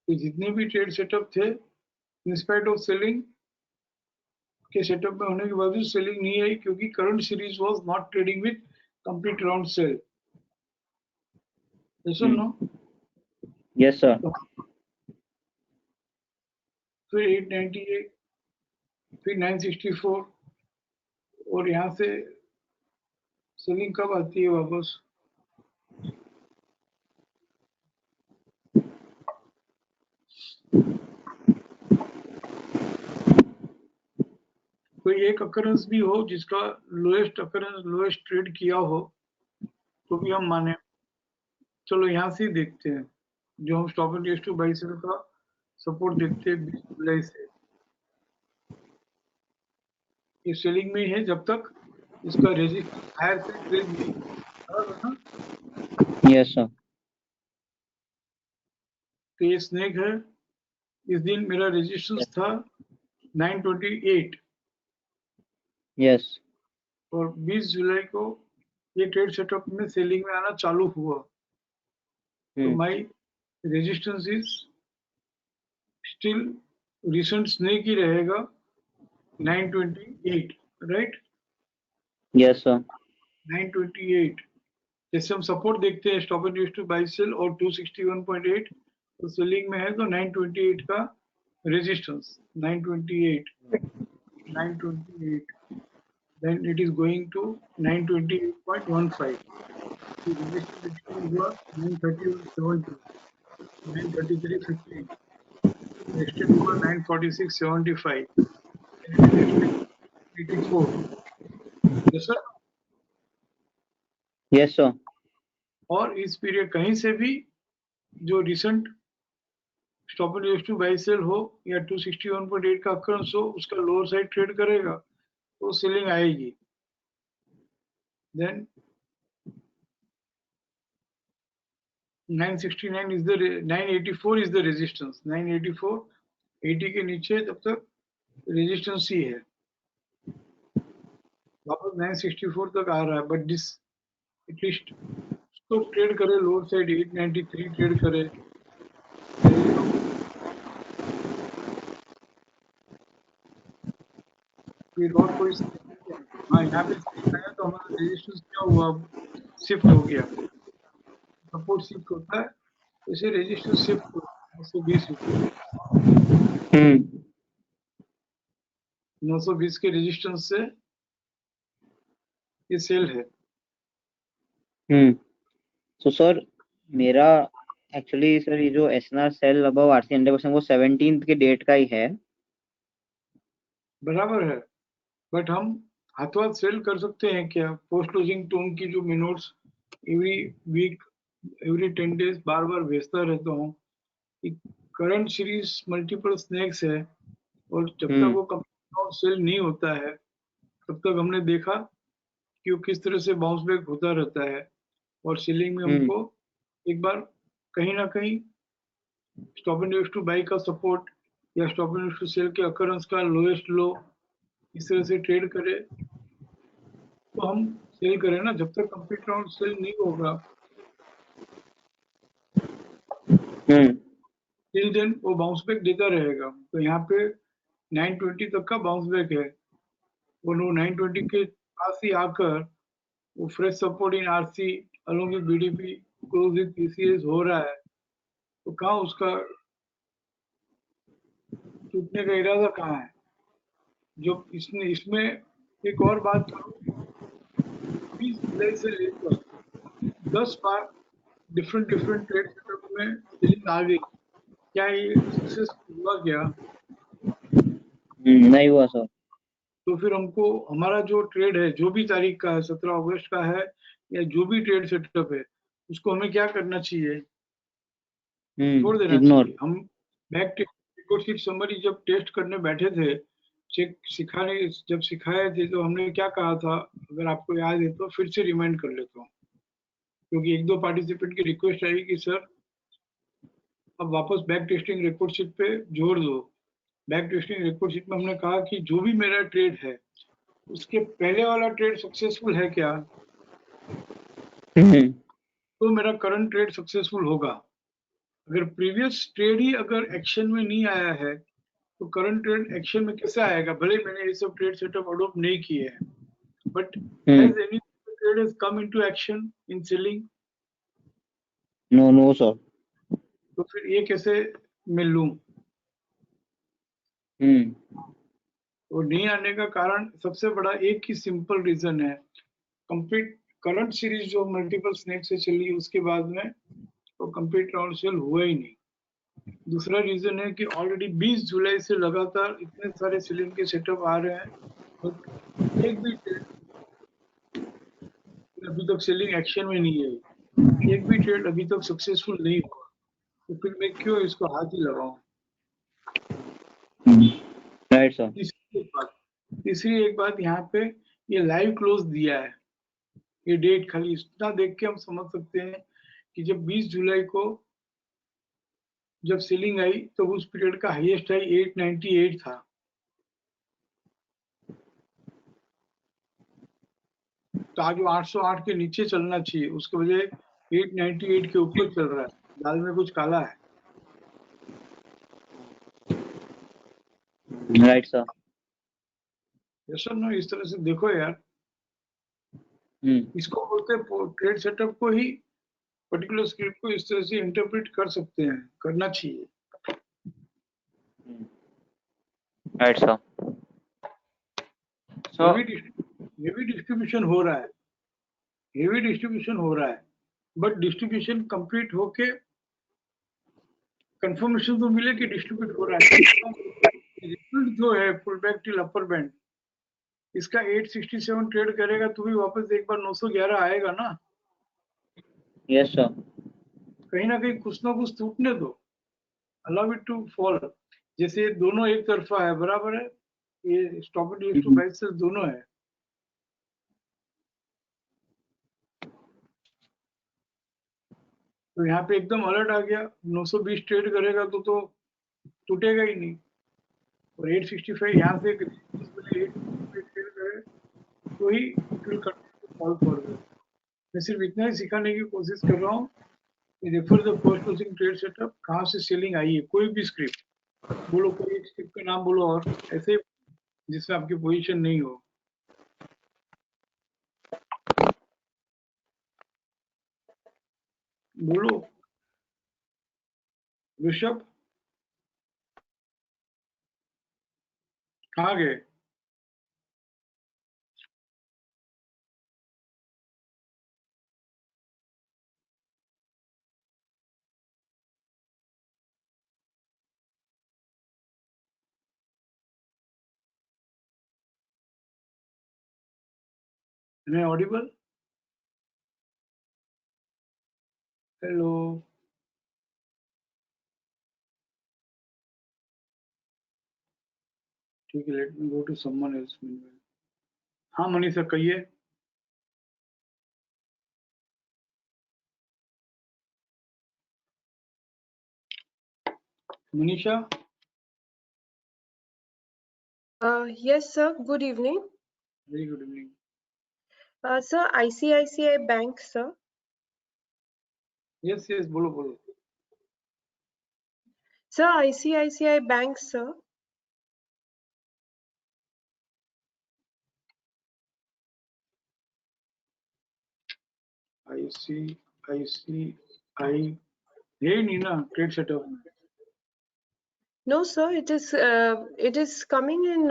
तो जितने भी ट्रेड सेटअप थे इंस्पाइट ऑफ सेलिंग के सेटअप में होने के बावजूद सेलिंग नहीं आई क्योंकि current series was not trading with complete round sell. Yes और नो। Yes, sir. फिर 898, फिर 964 और यहाँ से सेलिंग कब आती है वापस, कोई एक अकरेंस भी हो जिसका लोएस्ट ट्रेड किया हो तो भी हम माने। चलो यहाँ से ही देखते हैं जो हम stop and used to buy cell का सपोर्ट देखते हैं 20 जुलाई से। ये सेलिंग में है जब तक इसका रेजिस्टेंस हायर से ट्रेड नहीं ना। Yes, sir. तो ये स्नेक है। इस दिन मेरा रेजिस्टेंस था 928। Yes. और 20 जुलाई को ये ट्रेड सेटअप में सेलिंग में आना चालू हुआ, तो my resistance is still recent snake ही रहेगा 928, राइट? Yes sir. 928 जैसे हम सपोर्ट देखते हैं stop and use to buy sell और 261.8, तो सेलिंग में है तो 928 का resistance 928 then it is going to 928.15, तो रेजिस्टेंस एक्सटेंड हुआ 931.70, 933.50, एक्सटेंड हुआ 946.75, 84, यस सर। Yes sir. और इस पीरियड कहीं से भी जो recent stop and use to buy sell हो या 261.8 का अक्रंस हो, उसका लोअर साइड ट्रेड करेगा तो सेलिंग आएगी। Then 969 is the 984 is the resistance, 984 80 के नीचे तब तक रेजिस्टेंस ही है, वापस 964 तक आ रहा है, बट दिस एटलीस्ट तो ट्रेड करे लोअर साइड 893 ट्रेड करे, फिर और कोई हाँ यहाँ पे आया तो हमारा रेजिस्टेंस क्या हुआ, शिफ्ट हो गया, सपोर्ट शिफ्ट होता है इसे रेजिस्टेंस शिफ्ट हो 920 920 के रेजिस्टेंस से ये सेल है। तो सर मेरा एक्चुअली सर ये जो एसएनआर सेल अबव आरसी 100% वो 17th के डेट का ही है। बराबर है, बट हम हाथों हाथ सेल कर सकते हैं क्या? पोस्ट क्लोजिंग टोन की जो minutes every week every 10 days बार बार भेजता रहता हूँ कि करंट सीरीज मल्टीपल स्नैक्स है और जब तक वो कंप्लीट सेल नहीं होता है तब तक हमने देखा कि वो किस तरह से बाउंस बैक होता रहता है, और सेलिंग में हमको एक बार कहीं ना कहीं stop and use to buy का सपोर्ट या stop and use to sell के अकरेंस का लोएस्ट लो इस तरह से ट्रेड करे तो हम सेल करें ना, जब तक कंप्लीट राउंड सेल नहीं होगा टिल देन वो बाउंस बैक देता रहेगा। तो यहाँ पे 920 तक का बाउंस बैक है, वो 920 के पास ही आकर वो fresh support in RC along with BDP close with PCS हो रहा है, तो कहाँ उसका टूटने का इरादा कहाँ है? जो इसमें एक और बात करूँ, 20 जुलाई से लेकर 10 बार डिफरेंट ट्रेड सेटअप में सेलिंग आ गई, क्या ये सक्सेसफुल हुआ क्या? नहीं हुआ सर। तो फिर हमको हमारा जो ट्रेड है जो भी तारीख का है 17 अगस्त का है या जो भी ट्रेड सेटअप है उसको हमें क्या करना चाहिए? छोड़ देना चाहिए। हम बैक रिकॉर्ड शीट समरी जब टेस्ट करने बैठे थे, जब सिखाए थे तो हमने क्या कहा था, अगर आपको याद है तो फिर से रिमाइंड कर लेता हूँ, क्योंकि एक दो पार्टिसिपेंट की रिक्वेस्ट आई कि सर अब वापस बैक टेस्टिंग रिकॉर्ड शीट पे जोड़ दो। बैक टेस्टिंग रिकॉर्ड शीट में हमने कहा कि जो भी मेरा ट्रेड है उसके पहले वाला ट्रेड सक्सेसफुल है क्या, तो मेरा करंट ट्रेड सक्सेसफुल होगा। अगर प्रीवियस ट्रेड ही अगर एक्शन में नहीं आया है तो करंट ट्रेड एक्शन में कैसे आएगा? भले मैंने ये सब ट्रेड सेटअप अडॉप्ट नहीं किए हैं, but has any trade has come into action in selling? No sir. तो फिर ये कैसे मैं लूं? तो नहीं आने का कारण सबसे बड़ा एक ही सिंपल रीजन है, कंप्लीट करंट सीरीज जो मल्टीपल स्नैक से चली उसके बाद में तो कंप्लीट राउंड सेल हुआ ही नहीं। दूसरा रीजन है कि ऑलरेडी 20 जुलाई से लगातार इतने सारे सेलिंग के सेटअप आ रहे हैं, बट एक भी ट्रेड अभी तक सेलिंग एक्शन में नहीं है, एक भी ट्रेड अभी तक सक्सेसफुल नहीं हुआ, तो फिर मैं क्यों इसको हाथ ही लगाऊं? Right sir. तीसरी एक बात यहाँ पे ये लाइव क्लोज दिया है, ये डेट खाली इतना देख के हम समझ सकते हैं कि जब 20 जुलाई को जब सेलिंग आई तो उस पीरियड का हाईएस्ट हाई 898 था। तो आज वो 808 के नीचे चलना चाहिए, उसके बजाय 898 के ऊपर चल रहा है। दाल में कुछ काला है। Right sir. Yes sir no, इस तरह से देखो यार, इसको बोलते हैं ट्रेड सेटअप को ही, पर्टिकुलर स्क्रिप्ट को इस तरह से इंटरप्रेट कर सकते हैं, करना चाहिए। Right sir. So heavy distribution हो रहा है, हेवी डिस्ट्रीब्यूशन हो रहा है, बट डिस्ट्रीब्यूशन कंप्लीट होके कंफर्मेशन तो मिले कि डिस्ट्रीब्यूट हो रहा है। जो है full back till upper band, इसका 867 ट्रेड करेगा तो भी वापस एक बार 911 आएगा ना। Yes sir. कहीं ना कहीं कुछ ना कुछ टूटने दो, अलाउ इट टू फॉल। जैसे ये दोनों एक तरफा है, बराबर है, ये स्टॉप एंड टू बाइसेस दोनों है। तो यहाँ पे एकदम अलर्ट आ गया, 920 ट्रेड करेगा तो टूटेगा ही नहीं। और 865 यहाँ से 865 ट्रेड करे तो ही इट विल फॉल फॉरवर्ड। मैं सिर्फ इतना ही सिखाने की कोशिश कर रहा हूँ कि refer the post closing trade setup, कहाँ से सेलिंग आई है, कोई भी स्क्रिप्ट बोलो, कोई एक स्क्रिप्ट का नाम बोलो और ऐसे जिसमें आपकी पोजीशन नहीं हो। बोलो ऋषभ, कहाँ गए? Am I audible? हेलो, ठीक है, let me go to someone else. हाँ मनीषा कहिए। Manisha, Yes, sir. Good evening. Very good evening. Sir, ICICI Bank, sir. Yes yes, बोलो बोलो। Sir, ICICI Bank, sir. ICICI है नहीं ना ट्रेड सेटअप में। No, sir. It is coming in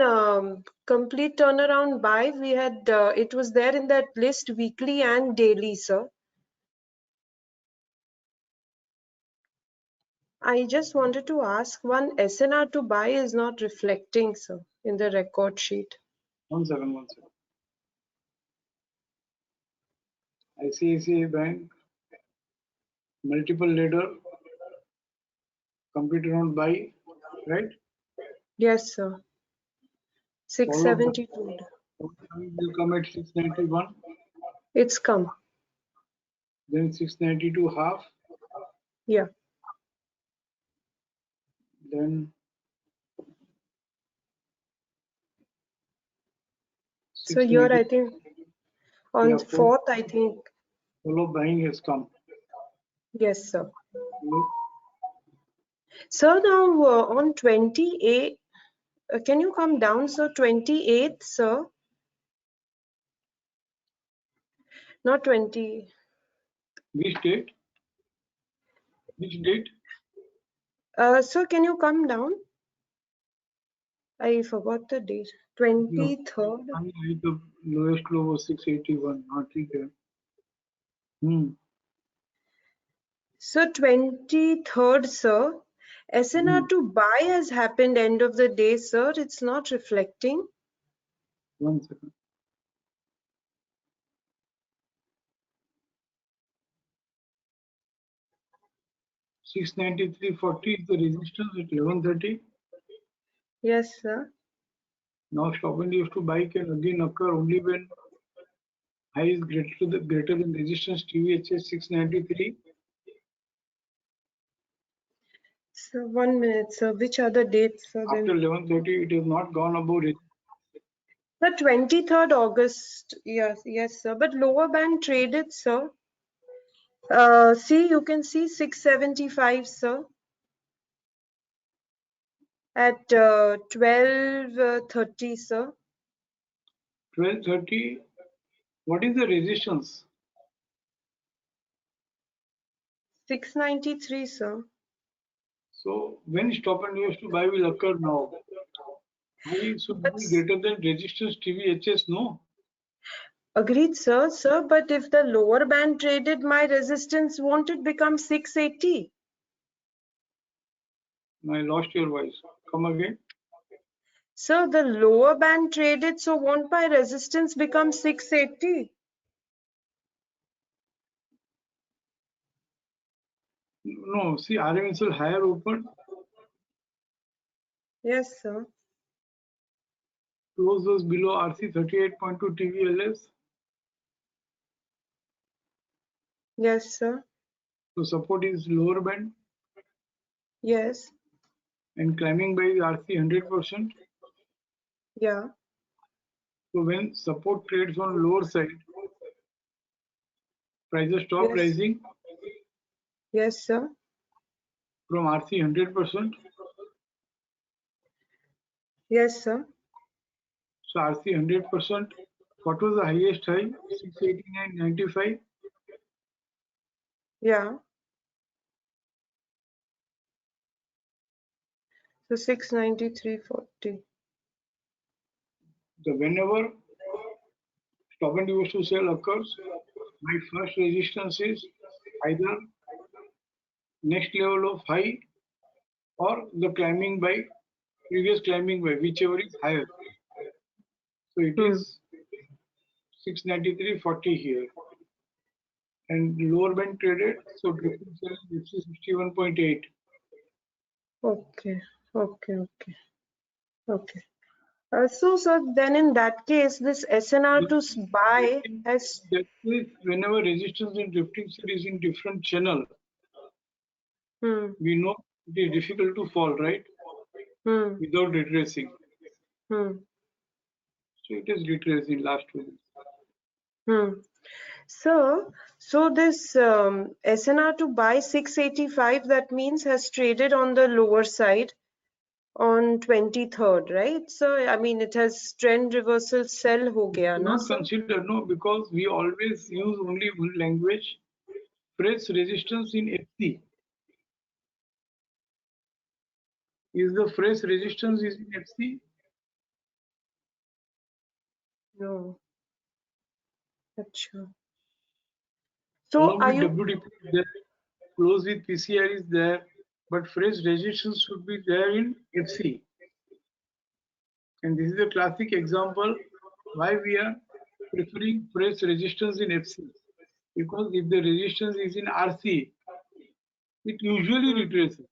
complete turnaround buy. We had it was there in that list weekly and daily, sir. I just wanted to ask, one SNR to buy is not reflecting, sir, in the record sheet. 1 second, 1 second। ICICI Bank, multiple ladder, complete round buy, right? Yes, sir. 672. Will come at 691, It's come. then 692 half, Yeah. then So here, I think on Yeah, 4th, I think. follow buying has come. Yes, sir. Sir, now on 28, can you come down, sir? 28th, sir. Not 20. Which date? Which date? Sir, can you come down? I forgot the date. 23rd. The lowest low was 681. हाँ ठीक है। Sir, 23rd, sir. SNR to buy has happened end of the day, sir. It's not reflecting. 1 second। $693.40 is the resistance at 11:30. Yes, sir. Now stop and leave to buy can again occur only when high is greater than resistance TVHS 693. So 1 minute, sir. Which other dates, sir? After 11:30, it is not gone above it. The 23rd August, yes, sir. But lower band traded, sir. See, you can see 675, sir, at 12:30, sir. 12:30. What is the resistance? 693, sir. So when stop and use to buy will occur now? Buy should be greater than resistance TVHS, no? Agreed, sir. Sir, but if the lower band traded, my resistance, won't it become 680? I lost your voice. Come again. Sir, the lower band traded, so won't my resistance become 680? No, see RMSL higher open, Yes, sir. close was below RC 38.2 TVLS. Yes, sir. So support is lower band Yes. and climbing by RC 100%. Yeah. So when support trades on lower side, prices stop Yes. rising Yes, sir. from RC 100%. Yes, sir. So RC 100%. What was the highest high? 689.95. Yeah. So 693.40. So whenever stop and use to sell occurs, my first resistance is either next level of high or the climbing by previous climbing by, whichever is higher. So it is 693.40 here. And lower band traded, so drifting sell is 61.8. Okay. So, sir, then in that case, this SNR to buy has. That is, whenever resistance in drifting sell is in different channel, we know it is difficult to fall, right? Without retracing. So it is retracing last 2 weeks. So this SNR to buy 685, that means has traded on the lower side on 23rd, right? So I mean, it has trend reversal sell ho gaya, Do na, not sir? consider, no, because we always use only one language. Fresh resistance in FC. Is the fresh resistance is in FC? No. Acha. So Along are with you? WDP is there, close with PCI is there, but fresh resistance should be there in FC. And this is a classic example why we are preferring fresh resistance in FC. Because if the resistance is in RC, it usually retraces.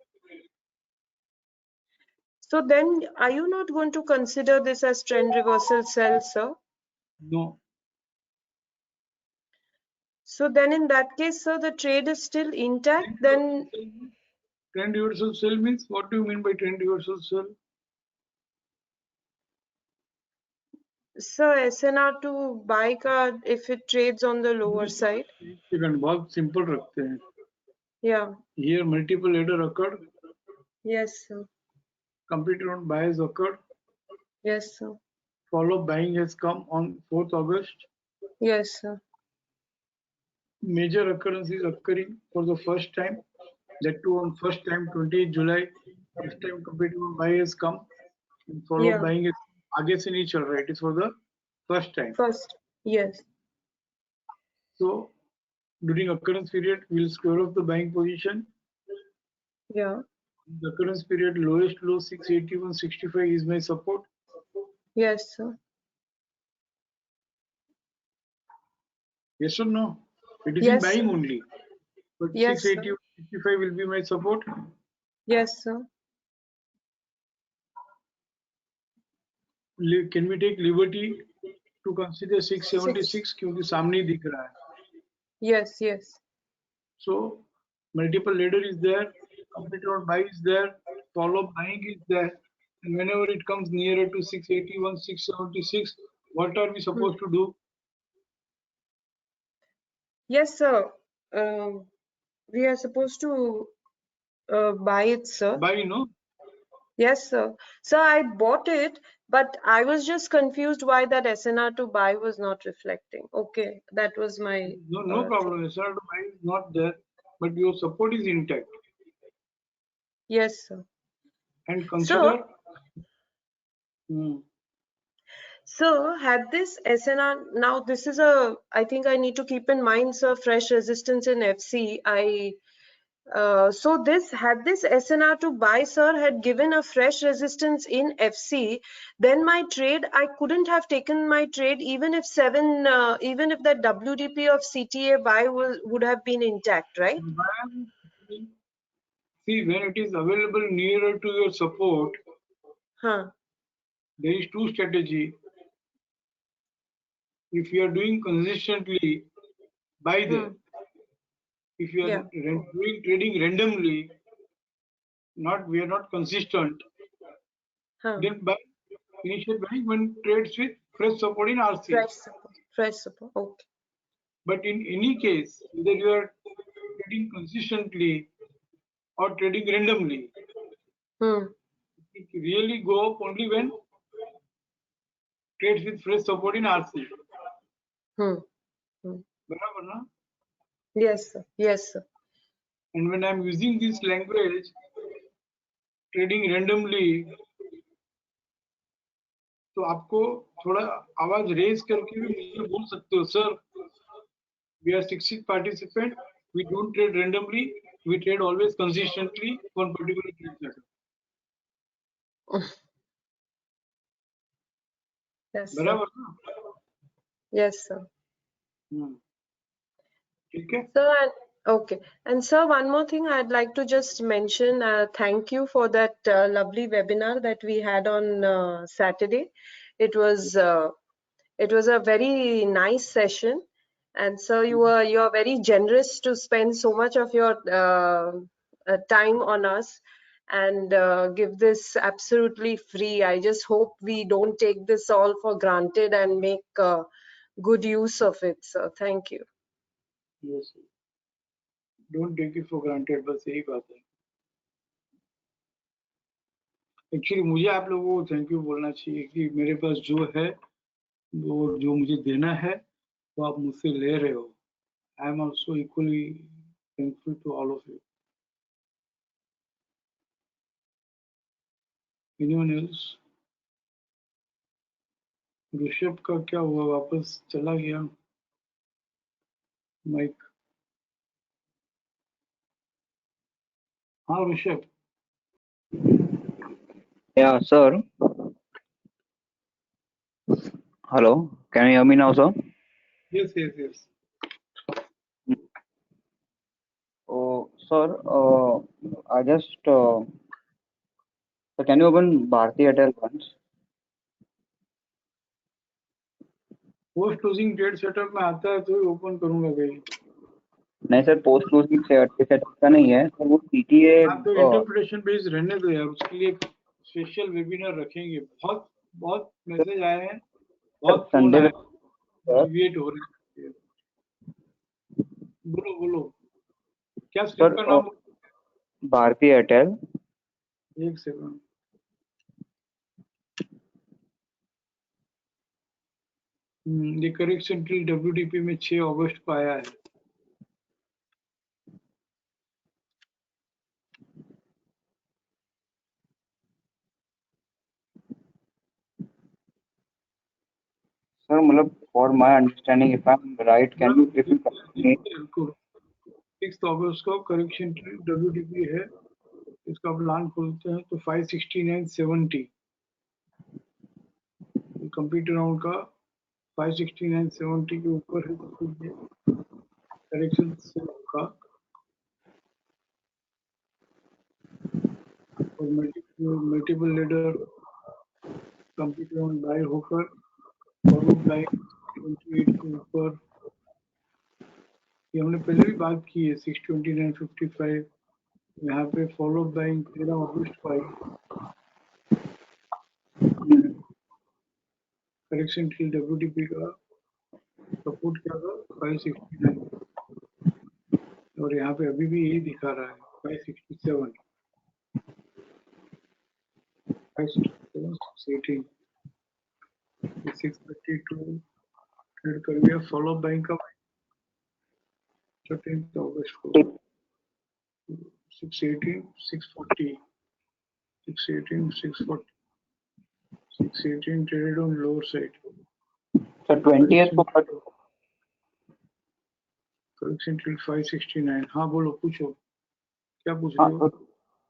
So then, are you not going to consider this as trend reversal sell, sir? No. So then, in that case, sir, the trade is still intact. Then, Trend reversal sell means, what do you mean by trend reversal sell? sir, SNR to buy का if it trades on the lower side. Second, बहुत simple रखते हैं. Yeah. Here multiple ladder occurred. Yes, sir. Completed on bias occurred. Yes, sir. Follow buying has come on 4th August. Yes, sir. Major occurrence is occurring for the first time. That too on first time 28 July. First time completed on buy has come. And follow Yeah. buying is आगे से नहीं चल रहा है. It is for the first time. First, yes. So during occurrence period, we'll square off the buying position. Yeah. The occurrence period lowest low 681.65 is my support. Yes, sir. Yes or no? It is Yes, in buying sir. only. But Yes, sir. 681.65 will be my support. Yes, sir. Can we take liberty to consider 676 क्योंकि सामने ही दिख रहा है. Yes, yes. So multiple ladder is there, completed on buy is there, follow buying is there, and whenever it comes nearer to 681, 676, what are we supposed to do? Yes, sir. We are supposed to buy it, sir. Buy, no? Yes, sir. Sir, I bought it, but I was just confused why that SNR to buy was not reflecting. Okay, that was my No problem. SR to buy is not there, but your support is intact. Yes, sir. And So, consider. so had this SNR, now this is a, I think I need to keep in mind, sir, fresh resistance in FC. So had this SNR to buy, sir, had given a fresh resistance in FC, then my trade, I couldn't have taken my trade even if even if that WDP of CTA buy would have been intact, right? See, when it is available nearer to your support, Huh. there is two strategy. If you are doing consistently, buy there. If you are Yeah. doing trading randomly, we are not consistent, Huh. then buy initial buying when trades with fresh support in RC. Fresh support. Okay. But in any case, whether you are trading consistently or trading randomly, it really go up only when trades with fresh support in RC. Barabar, na? Yes, sir. Yes, sir. And when I'm using this language, trading randomly, तो आपको थोड़ा आवाज raise करके भी मुझे बोल सकते हो, sir, we are 60 participant, we don't trade randomly, we trade always consistently one particular trade pattern. Yes, बराबर sir. ना? Yes, sir. ठीक है? So, okay. And sir, one more thing I'd like to just mention, thank you for that lovely webinar that we had on Saturday. It was a very nice session. And so you're very generous to spend so much of your time on us and give this absolutely free. I just hope we don't take this all for granted and make good use of it. So thank you. Yes. Don't take it for granted, बस यही बात है. Actually मुझे आप लोगों को thank you बोलना चाहिए कि मेरे पास जो है वो जो मुझे देना है वो आप मुझसे ले रहे हो. I am also equally thankful to all of you. Anyone else? Rishabh का क्या हुआ, वापस चला गया माइक? हाँ Rishabh. Yeah, sir. Hello, can you hear me now, sir? Yes, yes, yes. Oh, sir, I just so can you open Bharti Airtel once? Post closing trade setup में आता है तो ही ओपन करूंगा भाई. नहीं सर, पोस्ट क्लोजिंग सेटअप का नहीं है सर, वो सीटीए. आप तो इंटरप्रिटेशन बेस्ड रहने दो यार, उसके लिए स्पेशल वेबिनार रखेंगे. बहुत बहुत मैसेज आए हैं, बहुत फोन आए, वेट हो रहे हैं. बोलो बोलो, क्या स्क्रिप्ट का नाम? भारती एयरटेल. एक सेकंड. ये करेक्शन ट्री WDP में 6 अगस्त को आया है. सर मतलब for my understanding, if I M right, can you if you 6 अगस्त को करेक्शन ट्री WDP है. इसका प्लान खोलते हैं तो 569.70 कंप्यूटर राउंड का 569.70 के ऊपर है करेक्शन का. और multiple leader computer round bye होकर फॉलोड बाय 28 के ऊपर. ये हमने पहले भी बात की है. 629.55 यहाँ पे फॉलोड बाय 13 अगस्त को आई. करेक्शन टिल WTP का सपोर्ट क्या था 569 और यहाँ पे अभी भी यही दिखा रहा है 567 618 632 ट्रेड कर लिया फॉलो बैंक का 13 अगस्त को 618 640 618 640 618 traded on lower side sir 20th को करेक्शन टिल 569 हाँ बोलो पूछो क्या पूछ हाँ रहे हो तो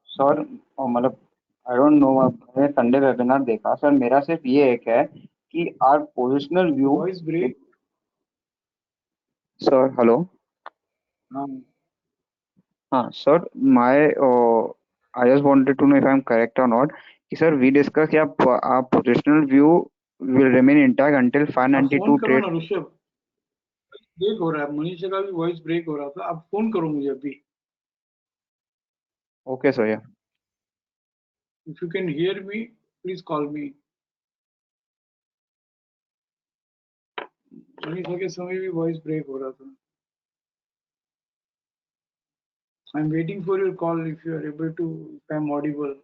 सर मतलब आई डोंट नो, मैंने संडे वेबिनार देखा सर, मेरा सिर्फ ये एक है कि our positional view. Voice break sir hello. हाँ हाँ sir, my I just wanted to know if I am correct और नॉट कि सर वी डिस्कस कि आप positional view will remain intact until आप फोन 592 करो ट्रेड। ना ऋषभ ब्रेक हो रहा है मनीषा का भी वॉइस ब्रेक हो रहा था आप फोन करो मुझे अभी ओके सर, या if you can hear me please call me Manisha के समय भी वॉइस ब्रेक हो रहा था I am waiting for your call if you are able to I am audible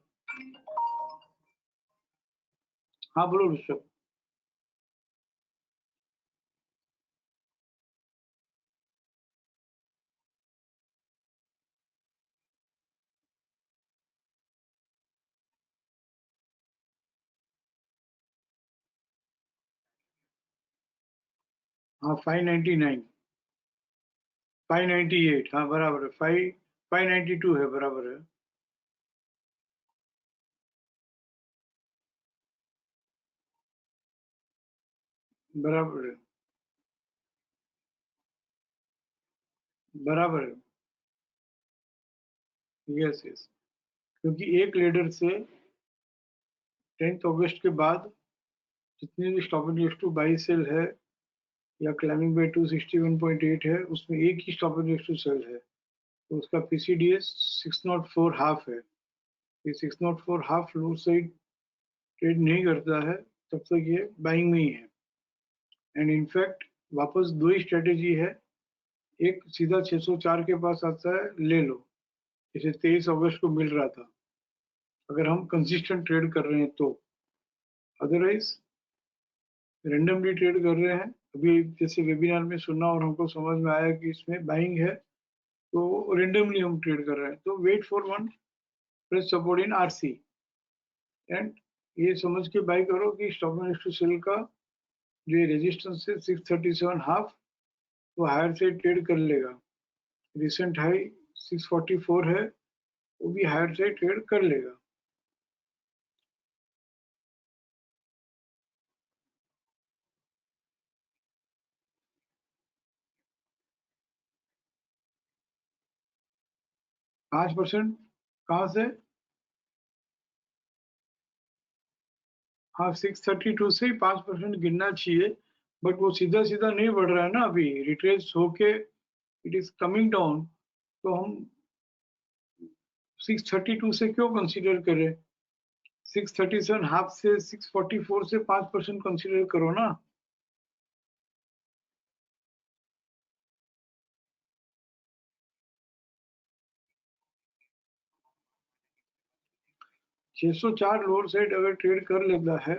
हाँ बोलो ऋषभ हाँ 599 598 हाँ बराबर है 592 है बराबर है बराबर है बराबर है यस यस क्योंकि एक लीडर से 10 अगस्त के बाद जितने भी stop and to buy sell है या क्लाइमिंग बाय 261.8 है उसमें एक ही स्टॉप एंड टू सेल है तो उसका PCDS 604 हाफ है ये 604 हाफ लो साइड ट्रेड नहीं करता है तब तक ये बाइंग में ही है एंड इनफैक्ट वापस दो ही स्ट्रेटेजी है एक सीधा 604 के पास आता है ले लो जैसे 23 अगस्त को मिल रहा था अगर हम कंसिस्टेंट ट्रेड कर रहे हैं तो अदरवाइज रेंडमली ट्रेड कर रहे हैं अभी जैसे वेबिनार में सुना और हमको समझ में आया कि इसमें बाइंग है तो रेंडमली हम ट्रेड कर रहे हैं तो wait for one press support in RC and ये समझ के बाई करो कि स्टॉप एंड टू सेल का जो रेजिस्टेंस है 637 हाफ वो हायर से ट्रेड कर लेगा रिसेंट हाई 644 है वो भी हायर से ट्रेड कर लेगा 5% कहाँ से हाँ 632 से 5% गिरना चाहिए बट वो सीधा सीधा नहीं बढ़ रहा है ना अभी रिट्रेस होके इट इज कमिंग डाउन तो हम 632 से क्यों कंसीडर करें 637 हाफ से 644 से 5% कंसीडर करो ना छह सौ चार लोअर साइड अगर ट्रेड कर लेता है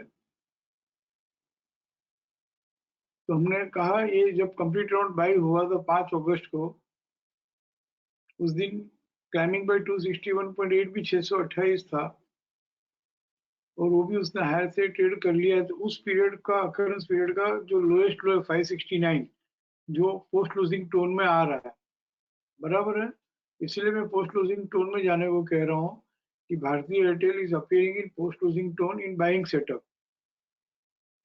तो हमने कहा ये जब कंप्लीट राउंड बाई हुआ था 5 अगस्त को उस दिन क्लाइमिंग बाय 261.8 भी 628 था और वो भी उसने हायर से ट्रेड कर लिया है तो उस पीरियड का अकरेंस पीरियड का जो लोएस्ट लो है 569 जो पोस्ट लूजिंग टोन में आ रहा है बराबर है इसलिए मैं पोस्ट लूजिंग टोन में जाने को कह रहा हूँ कि भारतीय Airtel is appearing in post losing tone in buying setup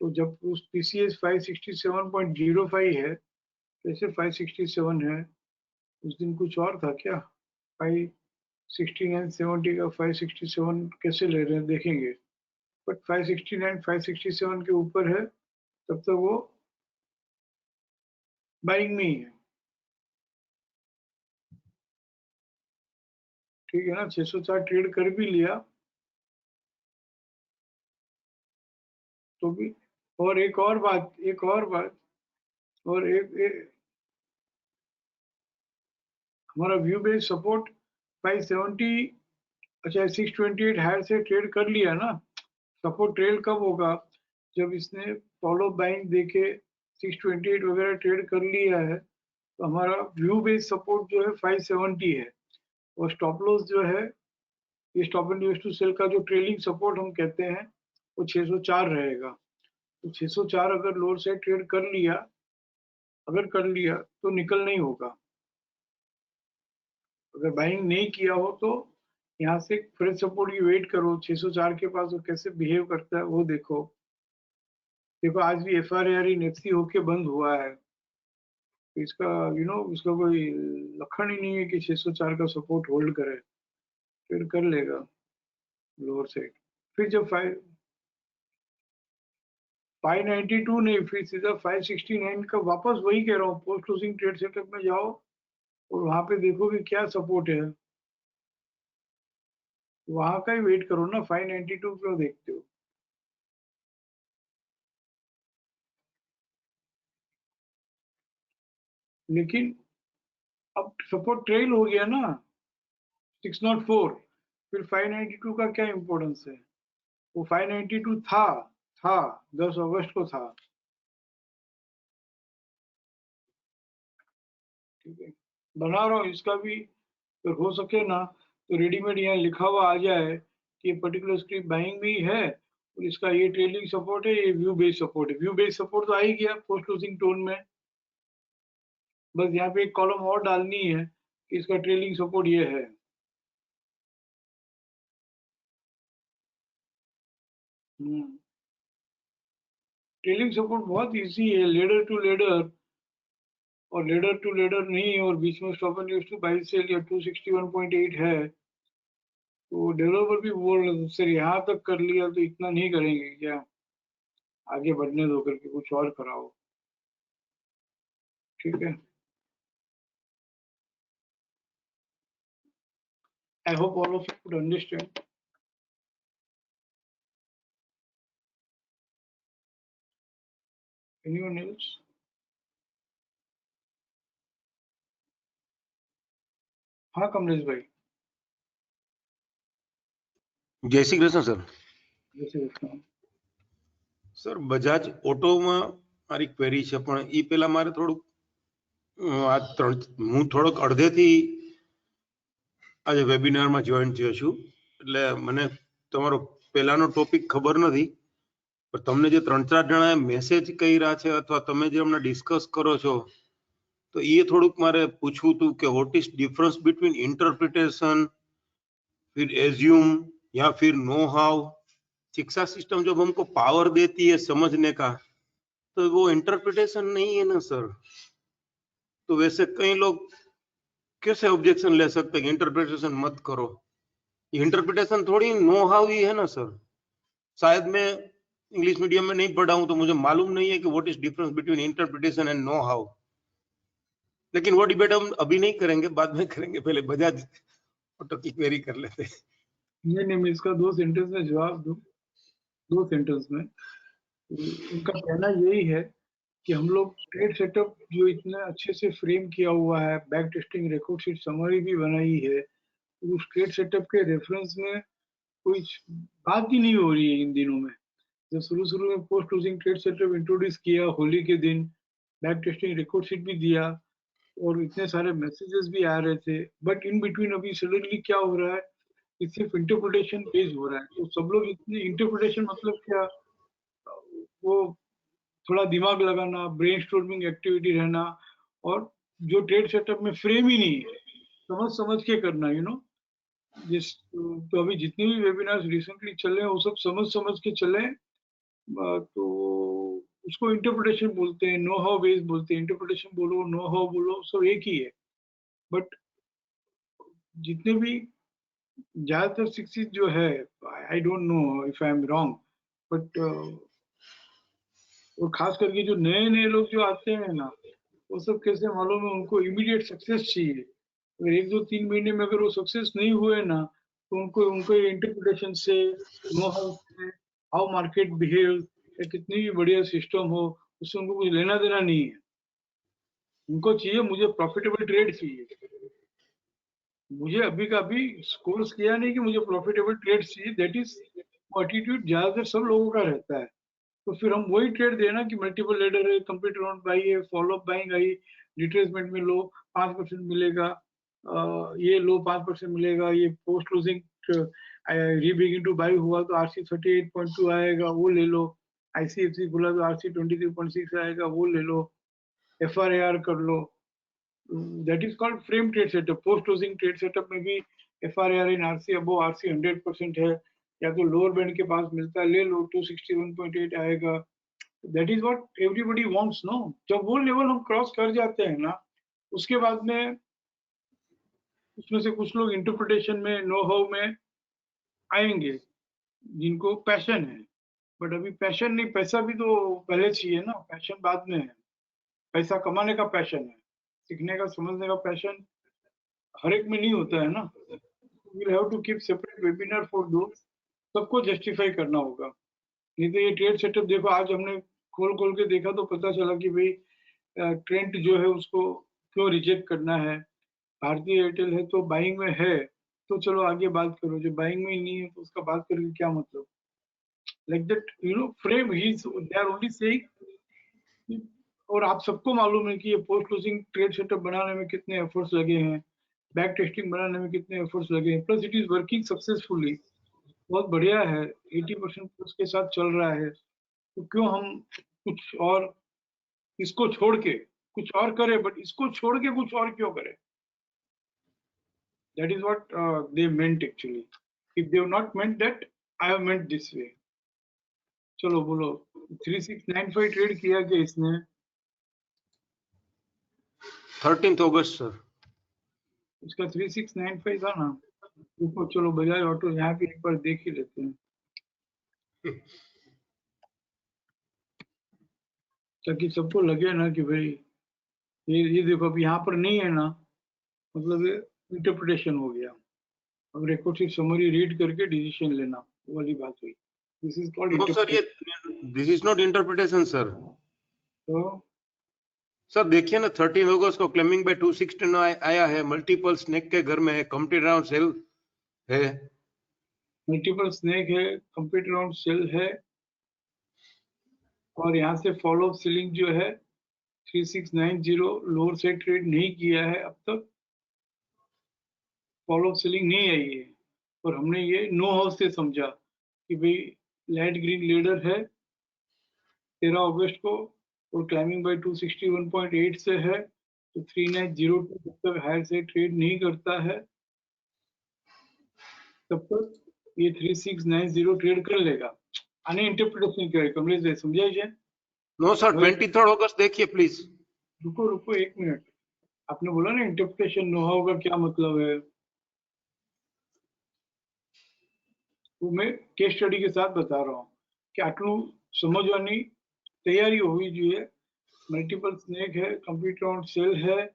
तो जब उस PCS 567.05 है कैसे 567 है उस दिन कुछ और था क्या 569 70 का 567 कैसे ले रहे हैं देखेंगे बट 569 567 के ऊपर है तब तक वो बाइंग में ही है ठीक है ना 604 ट्रेड कर भी लिया तो भी और एक और बात और एक हमारा व्यू बेस्ड सपोर्ट 570, अच्छा 628 हायर से ट्रेड कर लिया ना, सपोर्ट ट्रेल कब होगा, जब इसने फॉलो बाइंग देके 628 वगैरह ट्रेड कर लिया है, तो हमारा व्यू बेस्ड सपोर्ट जो है 570 है, और स्टॉप लॉस जो है ये stop and use to sell का जो ट्रेलिंग सपोर्ट हम कहते हैं वो 604 रहेगा। तो 604 अगर लोअर साइड ट्रेड कर लिया तो निकल नहीं होगा। अगर बाइंग नहीं किया हो तो यहाँ से फ्रेश सपोर्ट की वेट करो, 604 के पास वो कैसे बिहेव करता है वो देखो। आज भी FRAR नेप्सी होके बंद हुआ है, तो इसका इसका कोई लक्षण ही नहीं है कि 604 का सपोर्ट होल्ड करे, ट्रेड कर लेगा लोअर साइड। फिर जब 592 नहीं, फिर सीधा 569 का वापस वही कह रहा हूँ, पोस्ट क्लोजिंग ट्रेड सेटअप में जाओ और वहां पे देखो कि क्या सपोर्ट है, वहां का ही वेट करो ना, 592 क्यों देखते हो। लेकिन अब सपोर्ट ट्रेल हो गया ना 604, फिर 592 का क्या इंपॉर्टेंस है, वो 592 था 10 अगस्त को था, ठीक है। बना रहा हूँ इसका भी, अगर हो सके ना तो रेडीमेड यहाँ लिखा हुआ आ जाए कि ये पर्टिकुलर स्क्रिप्ट बाइंग भी है और इसका ये ट्रेलिंग सपोर्ट है, ये व्यू बेस्ड सपोर्ट है। व्यू बेस्ड सपोर्ट तो आ ही गया पोस्ट क्लोजिंग टोन में, बस यहाँ पे एक कॉलम और डालनी है कि इसका ट्रेलिंग सपोर्ट ये है। ट्रेलिंग सपोर्ट बहुत इजी है, लेडर टू लेडर, और लेडर टू लेडर नहीं, और बीच में stop and use to buy sell या 261.8 है, तो डेवलपर भी बोल रहे सर यहाँ तक कर लिया तो इतना नहीं करेंगे क्या, आगे बढ़ने दो करके कुछ और कराओ, ठीक है। I hope all of you could understand. Anyone else? हाँ कमलेश भाई। जय श्री कृष्ण सर। जय श्री कृष्ण। સર બજાજ ઓટોમાં મારી ક્વેરી છે, પણ એ પહેલા મારે થોડુંક હું થોડોક અડધેથી આજે વેબિનારમાં જોઈન થયો છું, એટલે મને તમારો પહેલાનો ટોપિક ખબર નથી, પણ તમને જે 3-4 જણાએ મેસેજ કર્યા છે અથવા તમે જે હમણાં ડિસ્કસ કરો છો, તો એ થોડુંક મારે પૂછવું હતું કે what is difference between interpretation, फिर एज्यूम या फिर नो हाउ। शिक्षा सिस्टम जब हमको पावर देती है समझने का, तो वो इंटरप्रिटेशन नहीं है ना सर। तो वैसे कई लोग कैसे ऑब्जेक्शन ले सकते हैं इंटरप्रिटेशन मत करो, इंटरप्रिटेशन थोड़ी नो हाउ ही है ना सर। शायद मैं इंग्लिश मीडियम में नहीं पढ़ा हूं तो मुझे मालूम नहीं है कि what is difference between interpretation and know how, लेकिन वो डिबेट हम अभी नहीं करेंगे, बाद में करेंगे, पहले बजाज ऑटो की क्वेरी कर लेते हैं। नहीं मैं इसका 2 सेंटेंस में जवाब दूं, 2 सेंटेंस में। उनका कहना यही है कि हम लोग ट्रेड सेटअप जो इतने अच्छे से फ्रेम किया हुआ है, back testing record sheet summary भी बनाई है, उस ट्रेड सेटअप के रेफरेंस में कोई बात ही नहीं हो रही है इन दिनों में। जब शुरू में post closing trade setup introduce किया होली के दिन, बैक टेस्टिंग रिकॉर्ड शीट भी दिया और इतने सारे मैसेजेस भी आ रहे थे, बट इन बिटवीन अभी सडनली क्या हो रहा है कि सिर्फ इंटरप्रिटेशन बेस्ड हो रहा है। तो सब लोग इतने इंटरप्रिटेशन मतलब क्या, वो थोड़ा दिमाग लगाना, ब्रेनस्टॉर्मिंग एक्टिविटी रहना, और जो ट्रेड सेटअप में फ्रेम ही नहीं है, समझ के करना, जिस तो अभी जितने भी वेबिनार्स रिसेंटली चले हैं वो सब समझ के चले, तो उसको इंटरप्रिटेशन बोलते हैं, नो हाउ बेस्ड बोलते हैं। इंटरप्रिटेशन बोलो, नो हाउ बोलो, सब एक ही है। बट जितने भी ज्यादातर शिक्षित जो है, आई don't no if I am wrong, but और खास करके जो नए लोग जो आते हैं ना, वो सब कैसे मालूम है, उनको इमीडिएट सक्सेस चाहिए। अगर 1-2-3 महीने में अगर वो सक्सेस नहीं हुए ना, तो उनको इंटरप्रिटेशन से, नो हाउ मार्केट बिहेव, या कितनी भी बढ़िया सिस्टम हो, उससे उनको कुछ लेना देना नहीं है। उनको चाहिए मुझे प्रॉफिटेबल ट्रेड चाहिए। मुझे अभी का अभी कोर्स किया नहीं कि मुझे प्रॉफिटेबल ट्रेड चाहिए। दैट इज एटीट्यूड ज्यादातर सब लोगों का रहता है। तो फिर हम वही ट्रेड देना कि मल्टीपल लेडर है, कंप्लीट राउंड बाई है, follow up buying I, retracement में लो 5% मिलेगा, ये लो 5% मिलेगा, ये पोस्ट क्लोजिंग रीबिगिन टू बाई हुआ तो RC 38.2 आएगा, वो ले लो, ICFC खुला तो RC 23.6 आएगा, वो ले लो, FRAR कर लो। That is called frame trade setup. Post closing trade setup में भी FRAR इन RC अबो RC 100% है, या तो लोअर बैंड के पास मिलता है ले लो, 261.8 आएगा। That is what everybody wants no. जब वो लेवल हम क्रॉस कर जाते हैं ना, उसके बाद में उसमें से कुछ लोग इंटरप्रिटेशन में, नो हाउ में आएंगे जिनको पैशन है। बट अभी पैशन नहीं, पैसा भी तो पहले चाहिए ना, पैशन बाद में है। पैसा कमाने का पैशन है, सीखने का समझने का पैशन हर एक में नहीं होता है ना। We have to keep separate webinar for those. सबको जस्टिफाई करना होगा, नहीं तो ये ट्रेड सेटअप देखो आज हमने खोल खोल के देखा तो पता चला कि भाई ट्रेंड जो है उसको क्यों रिजेक्ट करना है। भारतीय एयरटेल है तो बाइंग में है, तो चलो आगे बात करो। जो बाइंग में ही नहीं है तो उसका बात करके क्या मतलब। लाइक दैट फ्रेम ही दे आर ओनली सेइंग। और आप सबको मालूम है कि ये पोस्ट क्लोजिंग ट्रेड सेटअप बनाने में कितने एफर्ट्स लगे हैं, बैक टेस्टिंग बनाने में कितने एफर्ट्स लगे हैं, plus it is working successfully. बहुत बढ़िया है, 80% प्लस के साथ चल रहा है। तो क्यों हम कुछ और इसको छोड़ के कुछ और करें, बट इसको छोड़ के कुछ और क्यों करें। That is what they meant actually. If they have not meant that, I have meant this way. चलो बोलो, 3695 ट्रेड किया क्या इसने? 13 अगस्त सर। इसका 3695 था ना ऊपर। चलो बजाज ऑटो यहाँ पे एक बार देख ही लेते हैं ताकि सबको लगे ना कि भाई ये देखो अब यहाँ पर नहीं है ना, मतलब ये इंटरप्रिटेशन हो गया। अब रिकॉर्ड शीट समरी रीड करके डिसीजन लेना, वो वाली बात हुई। This is called no sir, ये this is not interpretation sir. तो सर देखिए ना, 13 अगस्त को क्लेमिंग बाय 269 आया है, मल्टीपल स्नेक के घर में है, कंप्लीट राउंड सेल है, मल्टीपल स्नेक है, कंप्लीट राउंड सेल है, और यहाँ से फॉलो अप सीलिंग जो है 3690 लोअर से ट्रेड नहीं किया है अब तक, फॉलो अप सीलिंग नहीं आई है। और हमने ये नो हाउस से समझा कि भाई लाइट ग्रीन लीडर है 13 अगस्त को, और क्लाइमिंग बाय 261.8 से है, तो 3902 जब तक हायर से ट्रेड नहीं करता है तब तक ये 3690 ट्रेड कर लेगा। आने इंटरप्रिटेशन क्या है कमलेश भाई, समझाइए। नो सर, 23 अगस्त देखिए प्लीज। रुको रुको एक मिनट, आपने बोला ना इंटरप्रिटेशन नो हाउ का क्या मतलब है, तो मैं केस स्टडी के साथ बता रहा हूँ कि आटलू समझवानी तैयारी होगी જોઈએ। मल्टीपल स्नेक है, कंप्लीट राउंड सेल है,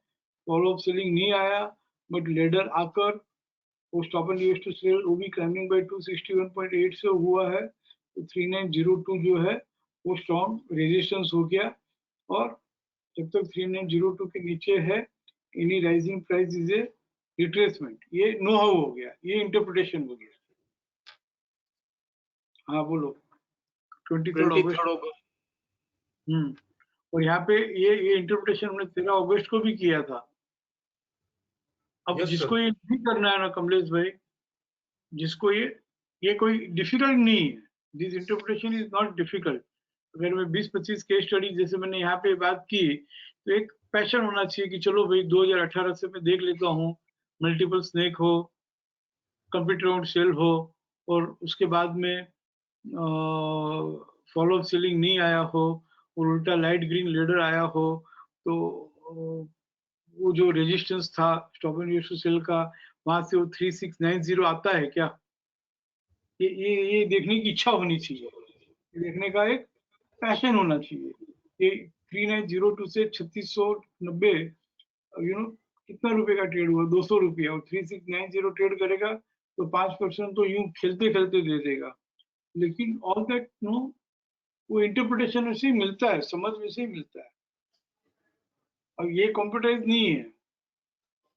फॉलो अप सेलिंग नहीं आया, बट लेडर आकर वो stop and use to sell, वो भी क्लाइमिंग बाय 261.8 से हुआ है, तो 3902 जो है वो स्ट्रॉन्ग रेजिस्टेंस हो गया। और जब तक 3902 के नीचे है, any rising price is A retracement. ये नो हाउ हो गया, ये इंटरप्रिटेशन हो गया। हाँ बोलो। 23 अगस्त। और यहाँ पे ये इंटरप्रिटेशन हमने 13 अगस्त को भी किया था। अब Yes, जिसको sir. ये नहीं करना है ना कमलेश भाई, जिसको ये कोई डिफिकल्ट नहीं है, this interpretation is not difficult. अगर मैं 20-25 केस स्टडी जैसे मैंने यहाँ पे बात की, तो एक पैशन होना चाहिए कि चलो भाई 2018 से मैं देख लेता हूँ, मल्टीपल स्नेक हो, कंप्लीट राउंड सेल हो, और उसके बाद में फॉलो अप सेलिंग नहीं आया हो, और उल्टा लाइट ग्रीन लीडर आया हो, तो वो जो रेजिस्टेंस था stop and use to sell का, वहां से वो 3690 आता है क्या, ये देखने की इच्छा होनी चाहिए, ये देखने का एक पैशन होना चाहिए। ये 3902 से 3690 कितना रुपए का ट्रेड हुआ, 200 रुपया, और 3690 ट्रेड करेगा तो 5% तो यूं खेलते खेलते दे देगा। लेकिन ऑल दैट नो वो इंटरप्रिटेशन वैसे ही मिलता है, समझ वैसे ही मिलता है। अब ये कॉम्प्यूटराइज नहीं है।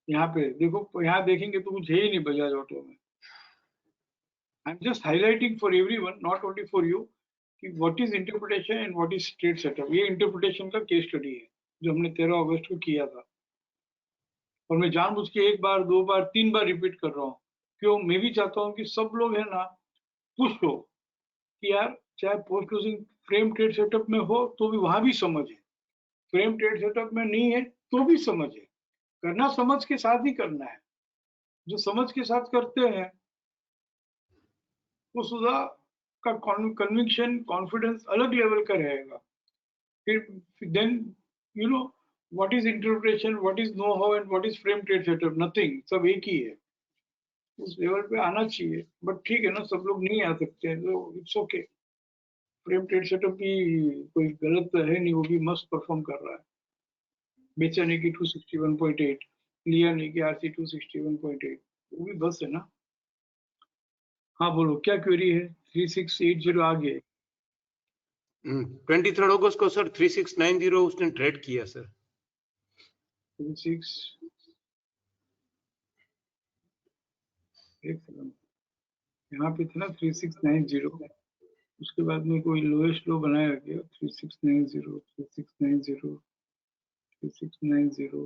यहाँ पे देखो, यहाँ देखेंगे तो कुछ है ही नहीं बजाज ऑटो में। I am just highlighting for everyone, not only for you, कि what is interpretation and what is trade setup. ये इंटरप्रिटेशन का केस स्टडी है जो हमने 13 अगस्त को किया था, और मैं जानबूझ के 1 बार 2 बार 3 बार रिपीट कर रहा हूँ। क्यों? मैं भी चाहता हूँ कि सब लोग है ना खुश हो कि यार चाहे post closing frame trade setup में हो तो भी वहां भी समझ है, फ्रेम ट्रेड सेटअप में नहीं है तो भी समझ है। करना समझ के साथ ही करना है। जो समझ के साथ करते हैं वो सुधा का कन्विक्शन कॉन्फिडेंस अलग लेवल का रहेगा। फिर then you know what is interpretation, what is know how and what is frame trade setup, nothing, सब एक ही है। उस लेवल पे आना चाहिए, बट ठीक है ना, सब लोग नहीं आ सकते हैं तो it's okay. Frame trade setup भी कोई गलत तो है नहीं, वो भी मस्त परफॉर्म कर रहा है। बेचा नहीं कि 261.8, लिया नहीं कि आरसी 261.8, वो भी बस है ना। हाँ बोलो क्या क्वेरी है? 3680 आ गया। 23 अगस्त को सर 3690 उसने ट्रेड किया सर। 36 एक सेकंड, यहाँ पे था ना 3690, उसके बाद में कोई लोएस्ट लो बनाया गया। 3690 3690 3690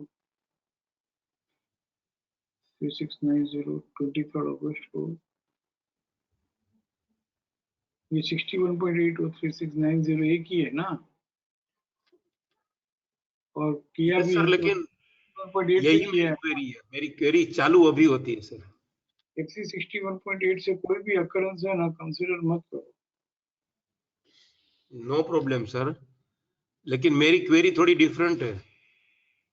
3690 23 अगस्त को ये 61.8 और 3690 एक ही है ना, और किया Yes, भी सर, है लेकिन 61.8 से यही किया मेरी है। क्वेरी है, मेरी क्वेरी चालू अभी होती है सर। एक्सी 61.8 से कोई भी अकरेंस है ना, कंसीडर मत करो। नो प्रॉब्लम सर, लेकिन मेरी क्वेरी थोड़ी डिफरेंट है।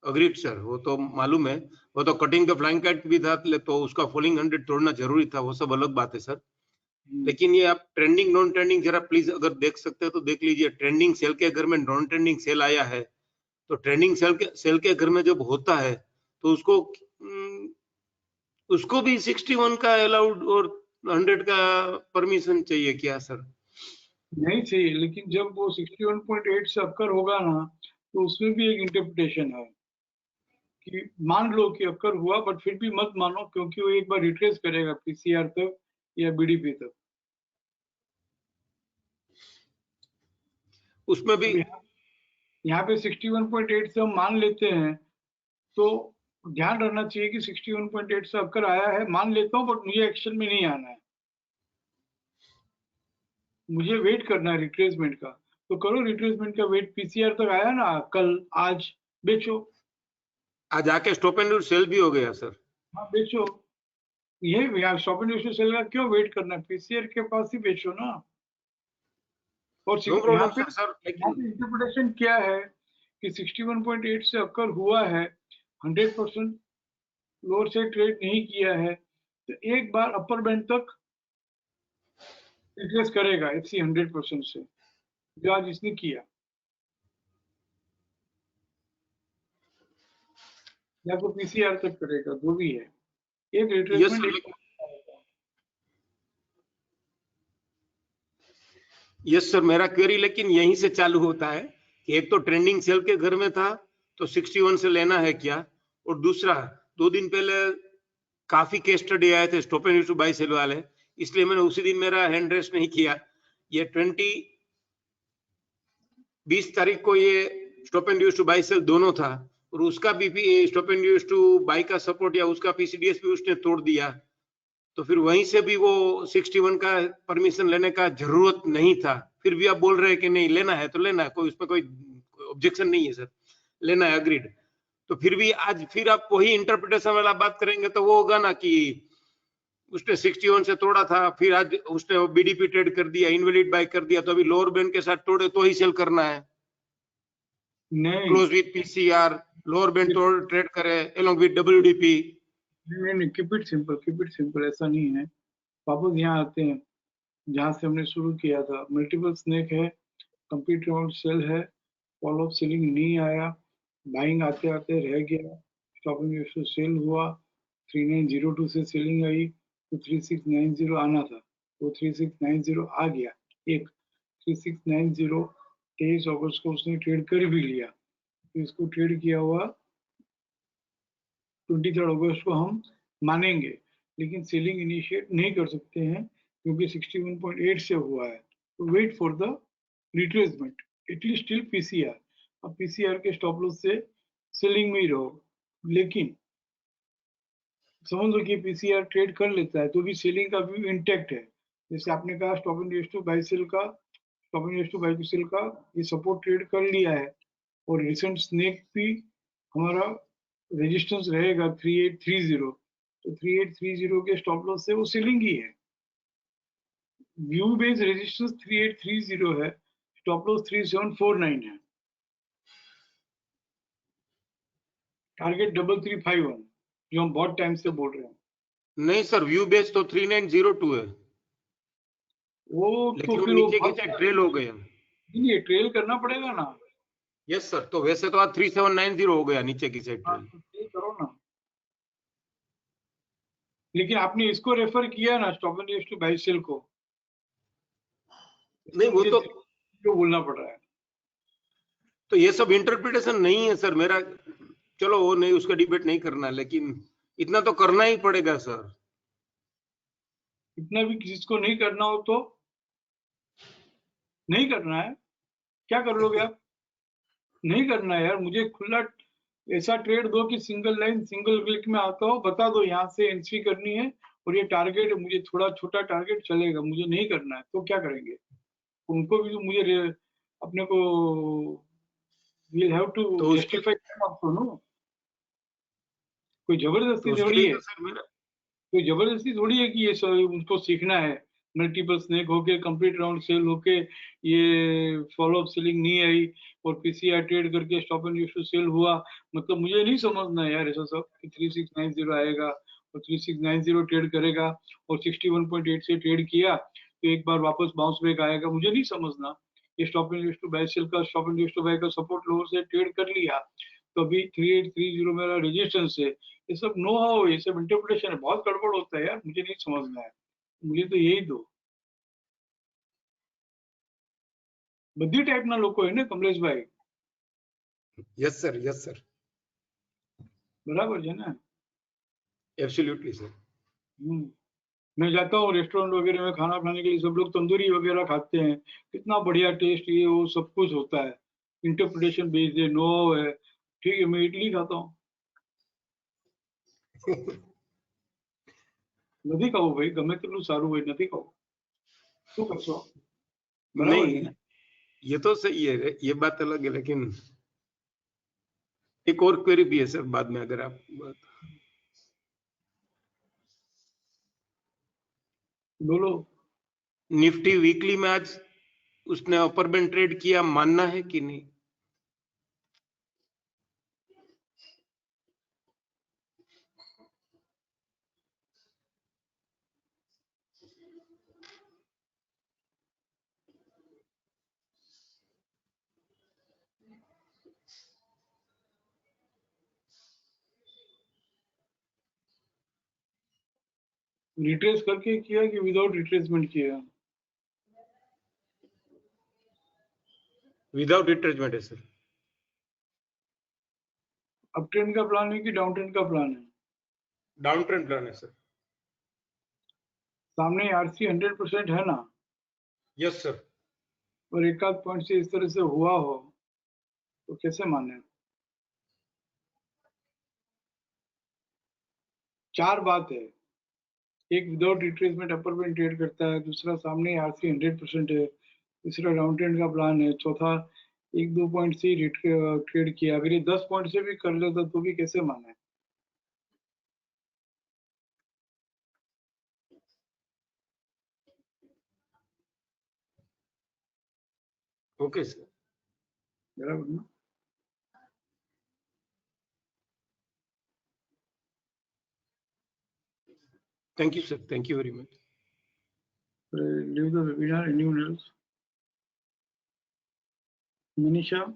अग्रीड सर, वो तो मालूम है, वो तो कटिंग द फ्लाइंग काइट भी था तो उसका फॉलिंग 100 तोड़ना जरूरी था, वो सब अलग बात है सर। लेकिन ये आप ट्रेंडिंग नॉन ट्रेंडिंग जरा प्लीज अगर देख सकते हो तो देख लीजिए। ट्रेंडिंग सेल के घर में नॉन ट्रेंडिंग सेल आया है, तो ट्रेंडिंग सेल के घर में जब होता है तो उसको भी 61 का अलाउड और 100 का परमिशन चाहिए क्या सर? नहीं चाहिए, लेकिन जब वो 61.8 से अक्कर होगा ना तो उसमें भी एक इंटरप्रिटेशन है कि मान लो कि अक्कर हुआ, बट फिर भी मत मानो, क्योंकि वो एक बार रिट्रेस करेगा पीसीआर तक या बीडीपी तक। उसमें भी यहाँ पे 61.8 से हम मान लेते हैं, तो ध्यान रखना चाहिए कि 61.8 से अक्कर आया है, मान लेता हूँ, बट मुझे एक्शन में नहीं आना है, मुझे वेट करना है रिट्रेसमेंट का। तो करो रिट्रेसमेंट का वेट, पीसीआर तक आया ना कल, आज बेचो। आज आके स्टॉप एंड सेल भी हो गया सर। हाँ बेचो, ये स्टॉप एंड सेल का क्यों वेट करना है, पीसीआर के पास ही बेचो ना। और नो यहाँ प्रॉब्लम पे सर, लेकिन इंटरप्रिटेशन क्या है कि 61.8 से अक्कर हुआ है, 100% लोअर से ट्रेड नहीं किया है, तो एक बार अपर बैंड तक रिट्रेस करेगा एफसी 100% से, जो आज इसने किया, या तो पीसीआर तक करेगा, जो भी है। एक yes retracement sir, yes sir, मेरा क्वेरी लेकिन यहीं से चालू होता है कि एक तो ट्रेंडिंग सेल के घर में था तो 61 से लेना है क्या, और दूसरा 2 दिन पहले काफी केस स्टडी आए थे stop and to buy sell वाले, इसलिए मैंने उसी दिन मेरा हैंड रेस नहीं किया। ये 20 तारीख को ये stop and to buy sell दोनों था, और उसका भी स्टॉप एंड टू बाय का सपोर्ट या उसका पीसीडीएस भी उसने तोड़ दिया, तो फिर वहीं से भी वो 61 का परमिशन लेने का जरूरत नहीं था। फिर भी आप बोल रहे हैं कि नहीं लेना है तो लेना है, कोई उसमें कोई ऑब्जेक्शन नहीं है सर, लेना है, अग्रीड। तो फिर भी आज फिर आप वही इंटरप्रिटेशन वाला बात करेंगे तो वो होगा ना कि उसने 61 से तोड़ा था, फिर आज उसने बीडीपी ट्रेड कर दिया, इनवैलिड बाय कर दिया, तो अभी लोअर बैंड के साथ तोड़े तो ही सेल करना है। नहीं close with PCR, lower band तोड़ ट्रेड करे अलोंग विद डब्ल्यूडीपी। नहीं, keep it simple, keep it simple, ऐसा नहीं है। वापस यहाँ आते हैं जहाँ से हमने शुरू किया था। मल्टीपल स्नेक है, कंप्लीट राउंड सेल है, फॉल ऑफ सेलिंग नहीं आया, बाइंग आते आते रह गया, स्टॉपिंग सेल हुआ, 3902 से सेलिंग आई तो 3690 आना था, तो 3690 आ गया। एक 3690 23 अगस्त को उसने ट्रेड कर भी लिया, तो इसको ट्रेड किया हुआ 23 अगस्त को हम मानेंगे, लेकिन सेलिंग इनिशिएट नहीं कर सकते हैं क्योंकि 61.8 से हुआ है। तो wait for the retracement, it is still PCR. अब पीसीआर के स्टॉप लॉस से सेलिंग में ही रहो, लेकिन समझ लो कि पीसीआर ट्रेड कर लेता है तो भी सेलिंग का व्यू इंटैक्ट है। जैसे आपने कहा stop and to buy cell का, stop and to buy cell का ये सपोर्ट ट्रेड कर लिया है, और रिसेंट स्नेक भी हमारा रेजिस्टेंस रहेगा 3830, तो 3830 के स्टॉप लॉस से वो सेलिंग ही है। व्यू बेस रेजिस्टेंस 3830 है, स्टॉप लॉस 3749 है, टारगेट 3351 जो हम बहुत टाइम से बोल रहे हैं। नहीं सर, व्यू बेस तो 3902 है, वो लेकिन तो वो फिर वो नीचे की साइड ट्रेल हो गया। नहीं, ट्रेल करना पड़ेगा ना। यस सर, तो वैसे तो आज 3790 हो गया नीचे की साइड हाँ, ट्रेल। तो ट्रेल करो ना, लेकिन आपने इसको रेफर किया ना stop and to buy sell को, नहीं वो मुझे तो क्यों बोलना पड़ रहा है? तो ये सब इंटरप्रिटेशन नहीं है सर मेरा, चलो वो नहीं, उसका डिबेट नहीं करना, लेकिन इतना तो करना ही पड़ेगा सर। इतना भी किसी को नहीं करना हो तो नहीं करना है, क्या कर लोगे आप? नहीं करना है यार, मुझे खुला ऐसा ट्रेड दो कि सिंगल लाइन सिंगल क्लिक में आता हो, बता दो यहाँ से एंट्री करनी है और ये टारगेट है, मुझे थोड़ा छोटा टारगेट चलेगा, मुझे नहीं करना है तो क्या करेंगे? उनको भी तो मुझे अपने को we'll have to तो उसके justify आपको नो, कोई तो जबरदस्ती उसके थोड़ी लिए है, तो सर मेरा कोई जबरदस्ती थोड़ी है कि ये उनको सीखना है। मल्टीपल स्नेक होके कंप्लीट राउंड सेल होके ये फॉलो अप सेलिंग नहीं आई और पीसीआर ट्रेड करके स्टॉप एंड टू सेल हुआ, मतलब मुझे नहीं समझना है यार ऐसा सब कि 3690 आएगा और 3690 ट्रेड करेगा और 61.8 से ट्रेड किया तो एक बार वापस बाउंस बैक आएगा, मुझे नहीं समझना। ये stop and to buy cell का, स्टॉप एंड टू बाय का सपोर्ट लोअर से ट्रेड कर लिया तो अभी 3830 मेरा रेजिस्टेंस है। ये सब नो हाउ, ये सब इंटरप्रिटेशन है, बहुत गड़बड़ होता है यार, मुझे नहीं समझना है, मुझे तो यही दो। બધી ટાઈપના લોકો હોય ને કમલેશભાઈ, यस सर, यस सर, બરાબર છે ને? Absolutely sir. मैं जाता हूँ रेस्टोरेंट वगैरह में खाना खाने के लिए, सब लोग तंदूरी वगैरह खाते हैं, कितना बढ़िया टेस्ट ये वो सब कुछ होता है, इंटरप्रिटेशन बेस्ड है, नो है। ठीक है, मैं इडली खाता हूँ, નથી ખાવું ભાઈ, ગમે તેટલું સારું હોય નથી ખાવું, શું કરશો? બરાબર છે नहीं, ને? ये तो सही है, ये बात अलग है, लेकिन एक और क्वेरी भी है सर बाद में, अगर आप बोलो। निफ्टी वीकली में आज उसने अपर बैंड ट्रेड किया, मानना है कि नहीं? रिट्रेस करके किया कि विदाउट रिट्रेसमेंट किया? विदाउट रिट्रेसमेंट है सर। अप ट्रेंड का प्लान है कि डाउन ट्रेंड का प्लान है? डाउन ट्रेंड प्लान है सर। सामने आरसी 100% है ना, यस सर। और एक आध पॉइंट से इस तरह से हुआ हो तो कैसे माने? चार बात है, एक without retracement upper band trade करता है, दूसरा सामने आरसी 100% है, तीसरा डाउन ट्रेंड का प्लान है, चौथा एक दो पॉइंट से ही ट्रेड किया, अगर ये 10 पॉइंट से भी कर लेता तो भी कैसे माने? Okay sir. बराबर ना? Thank you sir, thank you very much. Leave the webinar. Anyone else? Manisha?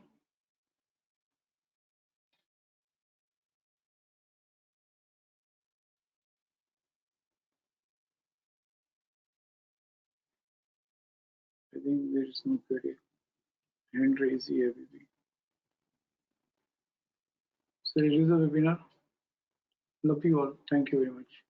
think there is no query. Hand raise here, baby. So it is a webinar. Love you all. Thank you very much.